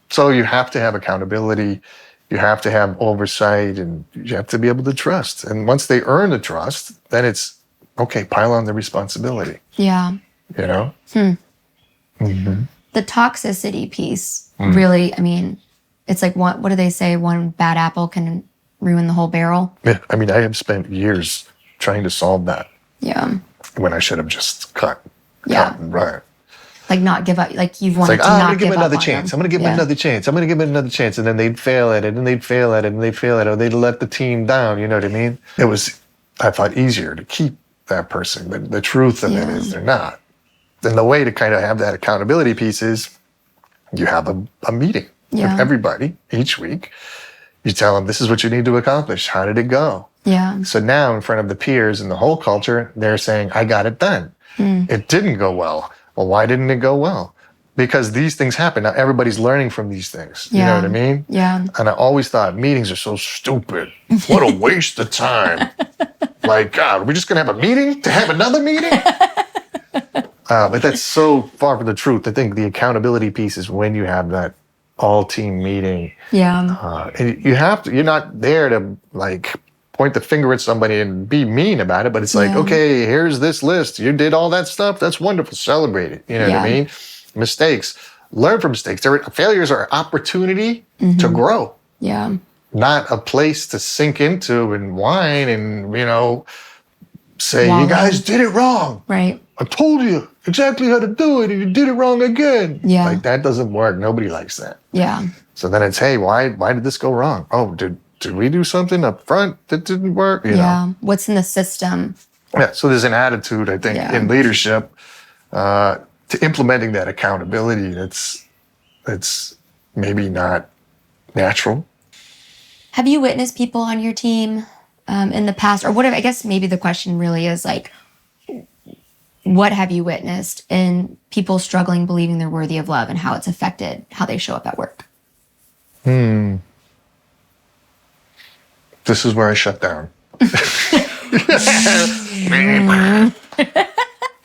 So you have to have accountability. You have to have oversight, and you have to be able to trust. And once they earn the trust, then it's, okay, pile on the responsibility. Yeah. You know? The toxicity piece really, I mean, it's like, what do they say? One bad apple can ruin the whole barrel. Yeah. I mean, I have spent years trying to solve that Yeah. when I should have just cut and run. Like not give up. Like you've wanted It's to like, not I'm going to give give it another up on chance. them. I'm going to give it another chance. I'm going to give it another chance. And then they'd fail at it, and they'd fail at it, and they'd fail at it, or they'd let the team down. You know what I mean? It was, I thought, easier to keep that person. But the truth of it is they're not. And the way to kind of have that accountability piece is you have a meeting with everybody each week. You tell them, this is what you need to accomplish. How did it go? Yeah. So now in front of the peers and the whole culture, they're saying, I got it done. It didn't go well. Well, why didn't it go well? Because these things happen. Now everybody's learning from these things. You know what I mean? Yeah. And I always thought meetings are so stupid. What a waste of time. Like, God, are we just going to have a meeting to have another meeting? But that's so far from the truth. I think the accountability piece is when you have that all-team meeting. Yeah. And you have to, you're not there to like point the finger at somebody and be mean about it, but it's like, okay, here's this list. You did all that stuff. That's wonderful. Celebrate it. You know what I mean? Mistakes. Learn from mistakes. Failures are opportunity to grow. Yeah. Not a place to sink into and whine and, you know, say, Wallow. you guys did it wrong. Right. I told you exactly how to do it and you did it wrong again. Yeah. Like that doesn't work. Nobody likes that. Yeah. So then it's, hey, why did this go wrong? Oh, did we do something up front that didn't work? You know? What's in the system? Yeah. So there's an attitude, I think, in leadership to implementing that accountability that's maybe not natural. Have you witnessed people on your team in the past, or whatever? I guess maybe the question really is like, what have you witnessed in people struggling, believing they're worthy of love, and how it's affected how they show up at work? This is where I shut down.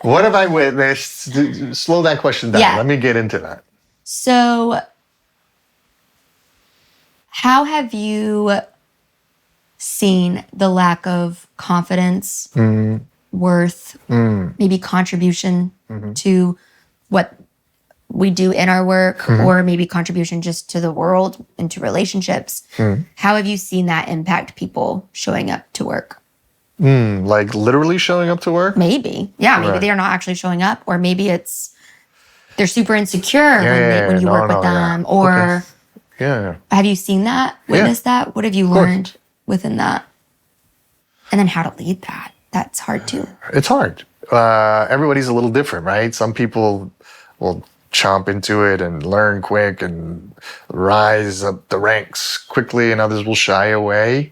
What have I witnessed? Slow that question down. Yeah. Let me get into that. So, how have you seen the lack of confidence, worth, maybe contribution to what we do in our work, or maybe contribution just to the world and to relationships? How have you seen that impact people showing up to work? Like literally showing up to work? Maybe. Yeah, maybe they're not actually showing up, or maybe it's they're super insecure when you work with them. Or have you seen that, witnessed that? What have you learned within that? And then how to lead that. That's hard too. It's hard. Everybody's a little different, right? Some people will chomp into it and learn quick and rise up the ranks quickly, and others will shy away.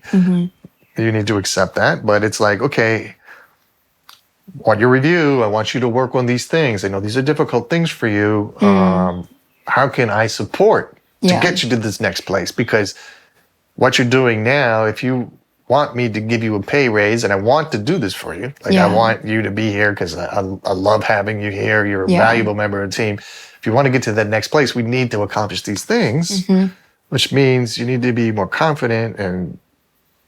You need to accept that. But it's like, okay, on your review, I want you to work on these things. I know these are difficult things for you. How can I support to get you to this next place? Because what you're doing now, if you want me to give you a pay raise and I want to do this for you, like I want you to be here because I love having you here. You're a valuable member of the team. If you want to get to that next place, we need to accomplish these things, which means you need to be more confident and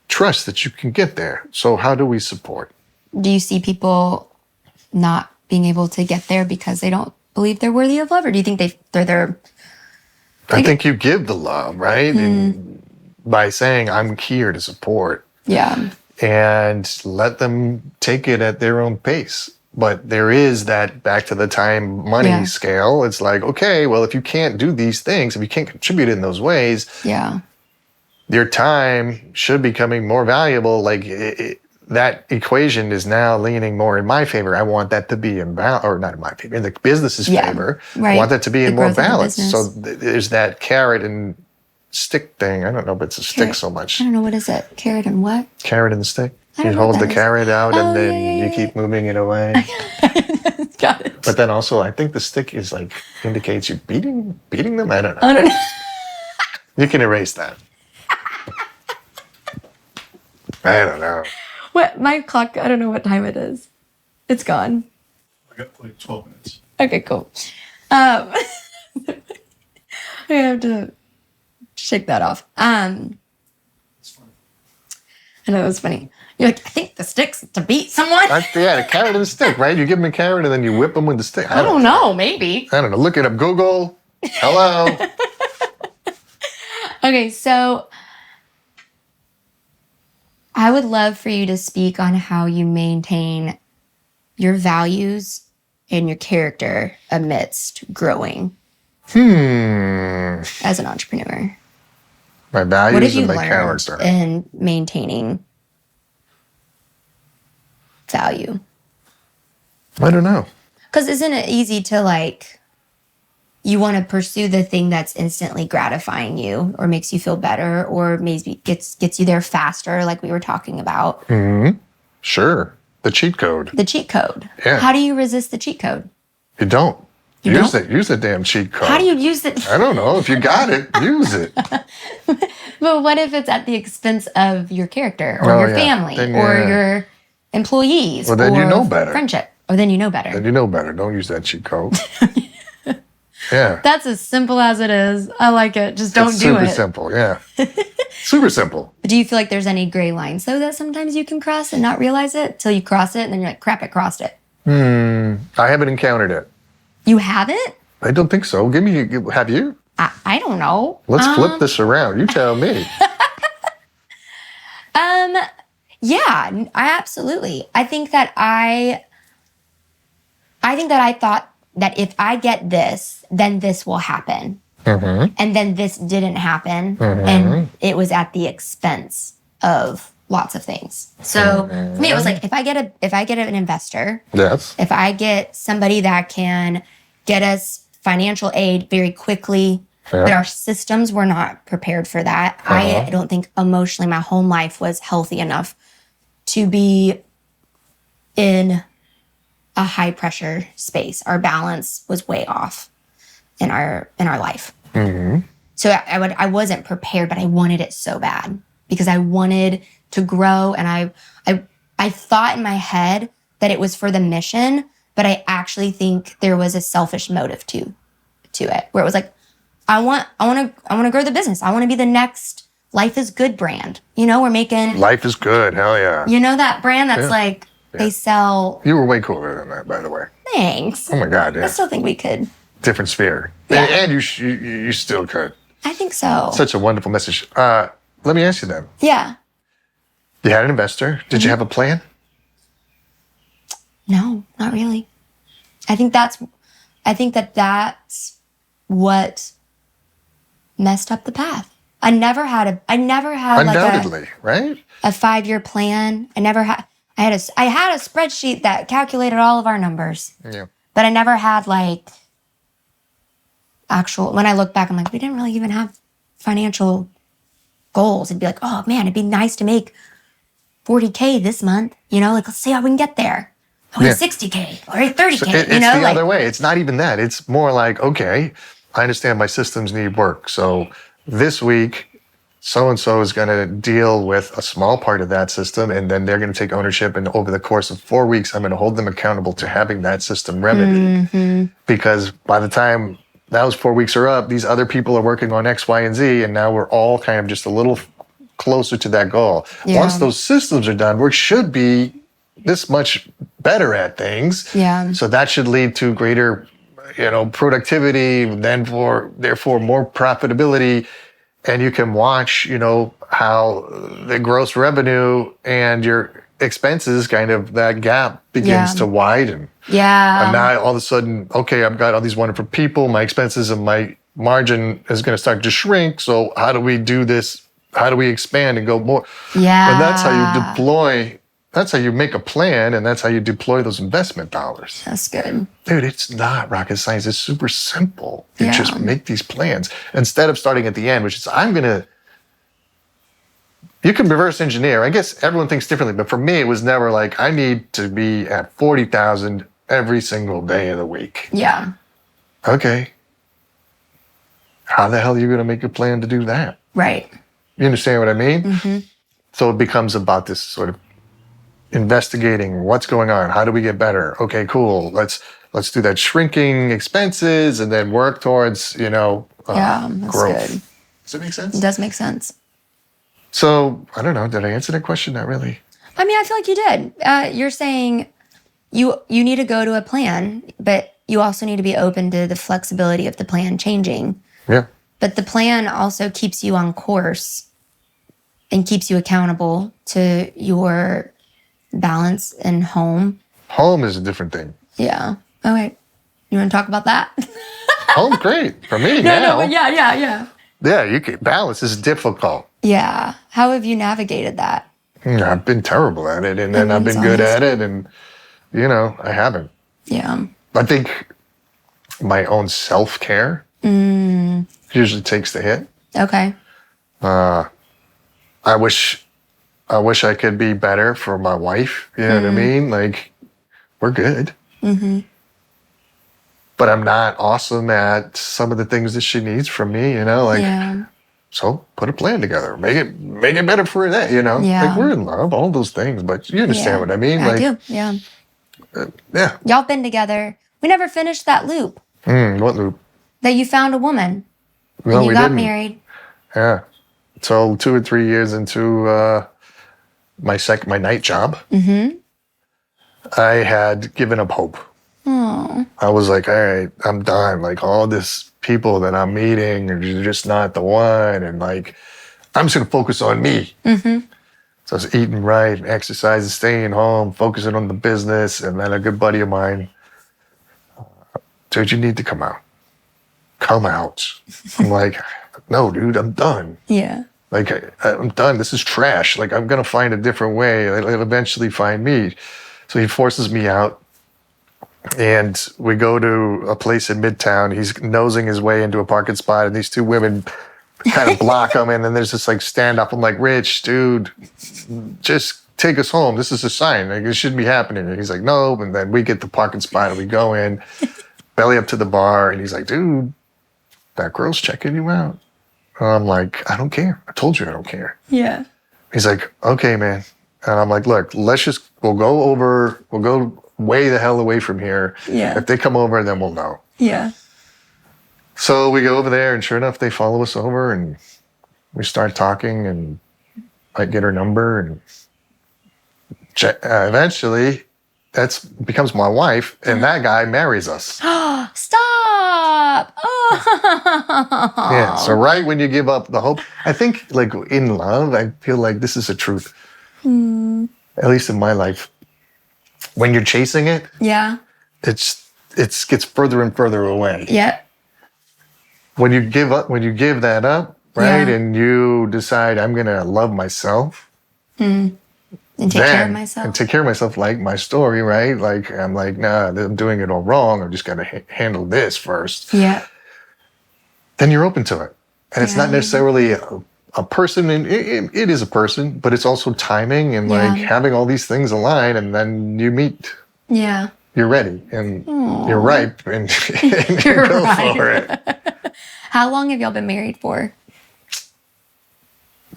trust that you can get there. So how do we support? Do you see people not being able to get there because they don't believe they're worthy of love? Or do you think they're I think you give the love, right? And by saying, I'm here to support. Yeah. And let them take it at their own pace. But there is that back to the time money scale. It's like, okay, well, if you can't do these things, if you can't contribute in those ways, your time should be becoming more valuable. Like that equation is now leaning more in my favor. I want that to be in balance, or not in my favor, in the business's favor. Right. I want that to be in more balance. So there's that carrot and stick thing. I don't know if it's a stick so much. I don't know, what is it? Carrot and what? Carrot and the stick. You hold the carrot out and then you keep moving it away. Got it. But then also, I think the stick is like indicates you beating them. I don't know. You can erase that. I don't know. What? My clock, I don't know what time it is. It's gone. I got like 12 minutes. Okay, cool. I have to shake that off. It's funny. I know, it was funny. You're like, I think the stick's to beat someone. The carrot and the stick, right? You give them a carrot and then you whip them with the stick. I don't know, maybe. I don't know. Look it up. Google. Hello. Okay, so I would love for you to speak on how you maintain your values and your character amidst growing as an entrepreneur. My values what have you and my learned character in maintaining value? I don't know. Because isn't it easy to like, you want to pursue the thing that's instantly gratifying you or makes you feel better or maybe gets you there faster, like we were talking about. Mm-hmm. Sure. The cheat code. The cheat code. Yeah. How do you resist the cheat code? You don't. You use don't? it. Use the damn cheat code. How do you use it? I don't know. If you got it, use it. But what if it's at the expense of your character or your family or your employees? Well, then or you know better. Friendship. Or then you know better. Then you know better. Don't use that cheat code. Yeah. That's as simple as it is. I like it. Just don't do it. Super simple. Yeah. Super simple. Do you feel like there's any gray lines, though, that sometimes you can cross and not realize it till you cross it and then you're like, crap, I crossed it? I haven't encountered it. You haven't? I don't think so. Have you? I don't know. Let's flip this around. You tell me. Yeah, absolutely. I think that I thought that if I get this, then this will happen. Mm-hmm. And then this didn't happen. Mm-hmm. And it was at the expense of lots of things. So for me, it was like, if I get an investor, yes, if I get somebody that can get us financial aid very quickly, but our systems were not prepared for that. I don't think emotionally my home life was healthy enough to be in a high pressure space. Our balance was way off in our life. Mm-hmm. So I wasn't prepared, but I wanted it so bad because I wanted to grow. And I thought in my head that it was for the mission, but I actually think there was a selfish motive to it, where it was like, I want to grow the business. I want to be the next Life is Good brand. You know, we're making Life is Good. Hell yeah. You know that brand that's like they sell. You were way cooler than that, by the way. Thanks. Oh my God. Yeah. I still think we could. Different sphere. Yeah. And you still could. I think so. Such a wonderful message. Let me ask you then. Yeah. You had an investor. Did you have a plan? No, not really. I think that's what messed up the path. I never had undoubtedly, right? A 5-year plan. I had a spreadsheet that calculated all of our numbers. Yeah. But I never had like actual, when I look back, I'm like, we didn't really even have financial goals. It'd be like, oh man, it'd be nice to make $40K this month. You know, like, let's see how we can get there. Okay, 60K or 30K. So it's the other way. It's not even that. It's more like, okay, I understand my systems need work. So this week, so-and-so is going to deal with a small part of that system, and then they're going to take ownership. And over the course of 4 weeks, I'm going to hold them accountable to having that system remedied. Mm-hmm. Because by the time those 4 weeks are up, these other people are working on X, Y, and Z, and now we're all kind of just a little closer to that goal. Yeah. Once those systems are done, we should be this much better at things. Yeah. So that should lead to greater, productivity, therefore more profitability. And you can watch, how the gross revenue and your expenses, kind of that gap begins to widen. Yeah. And now all of a sudden, okay, I've got all these wonderful people. My expenses and my margin is going to start to shrink. So how do we do this? How do we expand and go more? Yeah. And that's how you deploy. That's how you make a plan, and that's how you deploy those investment dollars. That's good. Dude, it's not rocket science. It's super simple. You just make these plans. Instead of starting at the end, which is, you can reverse engineer. I guess everyone thinks differently, but for me, it was never like, I need to be at 40,000 every single day of the week. Yeah. Okay. How the hell are you going to make a plan to do that? Right. You understand what I mean? Mm-hmm. So it becomes about this sort of investigating what's going on. How do we get better? Okay, cool. Let's do that shrinking expenses and then work towards, that's growth. good. Does that make sense? It does make sense. So, I don't know. Did I answer that question? Not really. I mean, I feel like you did. You're saying you need to go to a plan, but you also need to be open to the flexibility of the plan changing. Yeah. But the plan also keeps you on course and keeps you accountable to your balance and home. Home is a different thing. Yeah. All right. You want to talk about that? Home's great for me now. But yeah. Yeah, balance is difficult. Yeah. How have you navigated that? I've been terrible at it, and then I've been good at it, and, I haven't. Yeah. I think my own self-care usually takes the hit. Okay. I wish I could be better for my wife. You know what I mean? Like, we're good. Mm-hmm. But I'm not awesome at some of the things that she needs from me, So put a plan together. Make it better for that, Yeah. Like, we're in love, all those things, but you understand what I mean? I do, yeah. Yeah. Y'all been together. We never finished that loop. What loop? That you found a woman. No, and you we got didn't. married. Yeah. So 2 or 3 years into my night job, I had given up hope. Oh. I was like, all right, I'm done. Like, all this people that I'm meeting are just not the one. And like, I'm just going to focus on me. Mm-hmm. So I was eating right, exercising, staying home, focusing on the business. And then a good buddy of mine, dude, you need to come out. Come out. I'm like, no, dude, I'm done. Yeah. Like, I'm done. This is trash. Like, I'm going to find a different way. It'll eventually find me. So he forces me out. And we go to a place in Midtown. He's nosing his way into a parking spot, and these two women kind of block him. And then there's this like standoff. I'm like, Rich, dude, just take us home. This is a sign. Like, it shouldn't be happening. And he's like, no. And then we get the parking spot and we go in, belly up to the bar. And he's like, dude, that girl's checking you out. And I'm like, I don't care. I told you I don't care. Yeah. He's like, okay, man. And I'm like, look, we'll go way the hell away from here. Yeah. If they come over, then we'll know. Yeah. So we go over there, and sure enough, they follow us over, and we start talking, and I get her number, and eventually, becomes my wife, and that guy marries us. Stop! Oh. Yeah. So right when you give up the hope, I think, like, in love, I feel like this is the truth. At least in my life. When you're chasing it, Yeah. it gets further and further away. Yeah. When you give that up, right, Yeah. and you decide I'm gonna love myself, And take care of myself. and take care of myself, like my story, right? Like, I'm like, nah, I'm doing it all wrong. I'm just gonna handle this first. Yeah. Then you're open to it, and it's not Yeah. necessarily a person, and it is a person, but it's also timing and like having all these things align, and then you meet. Yeah. You're ready, and you're ripe, and you You're go right. for it. How long have y'all been married for?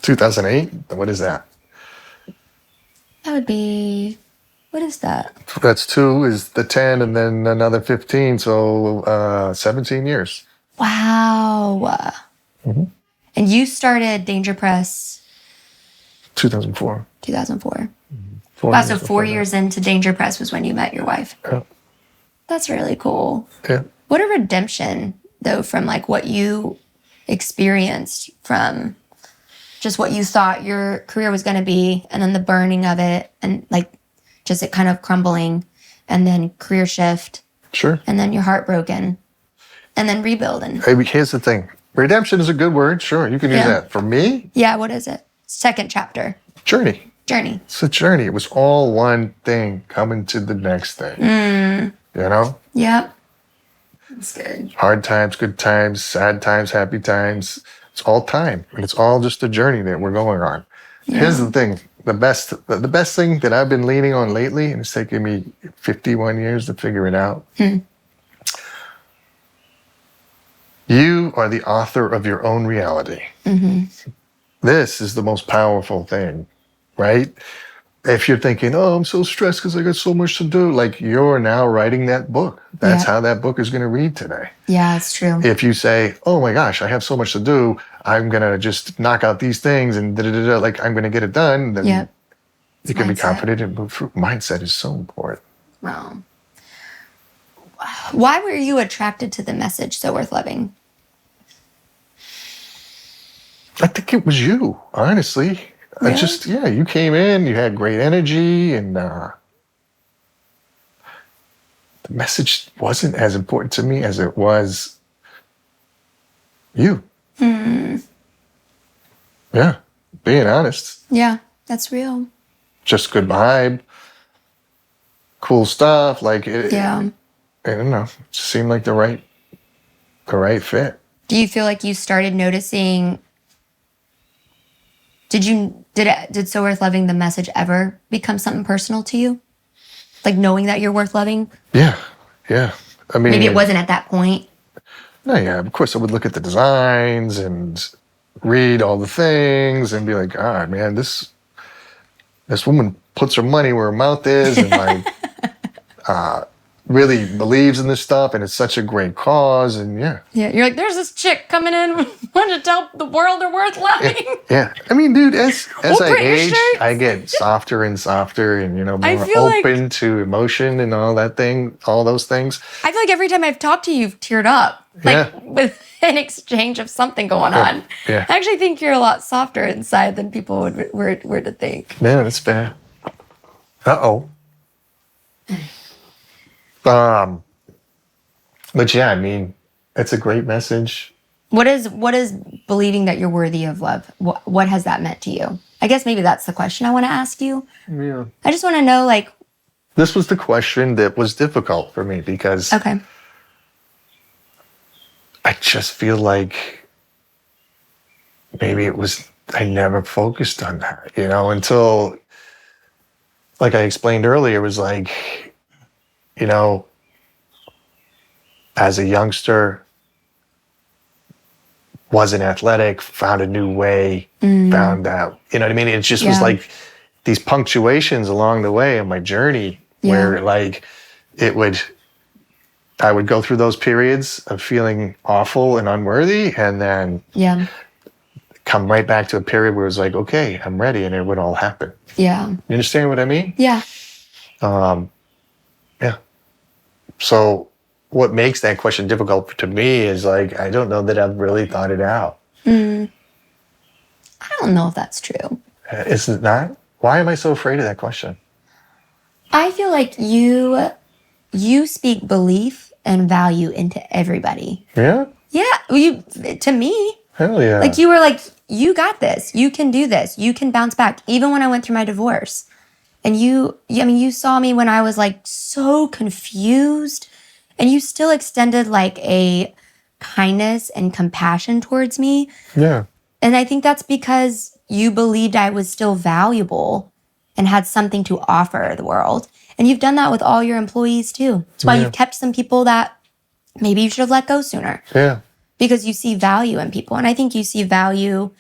2008. What is that? That would be, what is that? That's 2 is the 10, and then another 15. So 17 years. Wow. Mm-hmm. And you started Danger Press 2004. 2004. 4 Wow, years so before 4 that. years into Danger Press was when you met your wife. Yeah. That's really cool. Yeah. What a redemption, though, from like what you experienced from just what you thought your career was going to be, and then the burning of it, and like just it kind of crumbling, and then career shift. Sure. And then you're heartbroken, and then rebuilding. Here's the thing. Redemption is a good word. Sure, you can use that. For me? Yeah, what is it? Second chapter. Journey. It's a journey. It was all one thing coming to the next thing. You know? Yep. That's good. Hard times, good times, sad times, happy times. It's all time. And it's all just a journey that we're going on. Yeah. Here's the thing. The best thing that I've been leaning on lately, and it's taken me 51 years to figure it out. You are the author of your own reality. This is the most powerful thing, right? If you're thinking, oh, I'm so stressed because I got so much to do, like you're now writing that book. That's how that book is going to read today. Yeah, it's true. If you say, oh my gosh, I have so much to do, I'm going to just knock out these things and like I'm going to get it done, then you can be confident and move through. Mindset is so important. Wow. Why were you attracted to the message So Worth Loving? I think it was you, honestly. Really? You came in, you had great energy, and the message wasn't as important to me as it was you. Yeah, being honest. Yeah, that's real. Just good vibe, cool stuff. Like it. Yeah. I don't know. It just seemed like the right fit. Do you feel like you started noticing? Did So Worth Loving the message ever become something personal to you? Like knowing that you're worth loving? Yeah. I mean, maybe it wasn't at that point. No, yeah. Of course, I would look at the designs and read all the things and be like, God, man, this woman puts her money where her mouth is, and like really believes in this stuff, and it's such a great cause, and yeah, you're like, there's this chick coming in wanting to tell the world they're worth loving. Yeah. I mean, dude, as I age, I get softer and softer, and more open to emotion and all those things. I feel like every time I've talked to you, you've teared up, like with an exchange of something going on. Yeah. I actually think you're a lot softer inside than people were to think. Yeah, that's bad. But yeah, I mean, it's a great message. What is believing that you're worthy of love? What has that meant to you? I guess maybe that's the question I want to ask you. Yeah. I just want to know, like. This was the question that was difficult for me because. Okay. I just feel like maybe I never focused on that, until, like I explained earlier, it was like, as a youngster, wasn't athletic, found a new way, found out, you know what I mean? It just was like these punctuations along the way of my journey where like I would go through those periods of feeling awful and unworthy, and then come right back to a period where it was like, okay, I'm ready, and it would all happen. Yeah. You understand what I mean? Yeah. Yeah. So what makes that question difficult to me is like, I don't know that I've really thought it out. I don't know if that's true. Is it not? Why am I so afraid of that question? I feel like you speak belief and value into everybody. Yeah? Yeah. To me. Hell yeah. Like you were like, you got this. You can do this. You can bounce back. Even when I went through my divorce. And you saw me when I was like so confused, and you still extended like a kindness and compassion towards me. Yeah. And I think that's because you believed I was still valuable and had something to offer the world. And you've done that with all your employees too. That's why you've kept some people that maybe you should have let go sooner. Yeah. Because you see value in people. And I think you see value.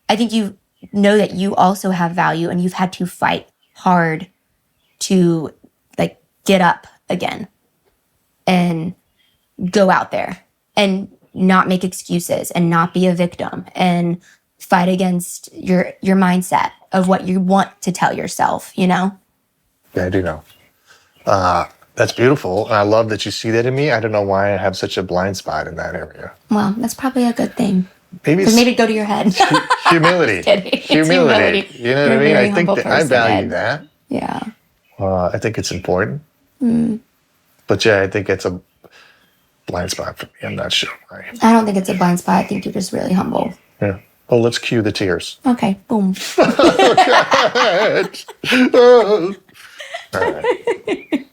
I think you know that you also have value, and you've had to fight hard to like get up again and go out there and not make excuses and not be a victim and fight against your mindset of what you want to tell yourself, Yeah, I do know. That's beautiful. I love that you see that in me. I don't know why I have such a blind spot in that area. Well, that's probably a good thing. maybe go to your head. Humility. Humility. You know what I mean? I think that I value that. Yeah. I think it's important. But yeah, I think it's a blind spot for me. I'm not sure why. I don't think it's a blind spot. I think you're just really humble. Yeah. Well, let's cue the tears. Okay. Boom. Oh, God. Oh. All right.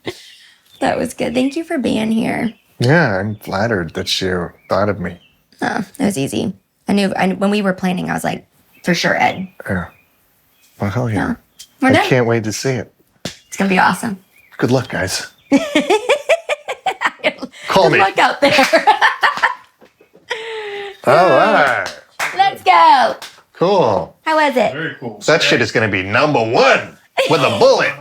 That was good. Thank you for being here. Yeah, I'm flattered that you thought of me. Oh, it was easy. I knew when we were planning, I was like, for sure, Ed. Yeah. Well, hell yeah. We're done. I can't wait to see it. It's going to be awesome. Good luck, guys. Call me. Good luck out there. All right. Let's go. Cool. How was it? Very cool. That shit is going to be #1 with a bullet.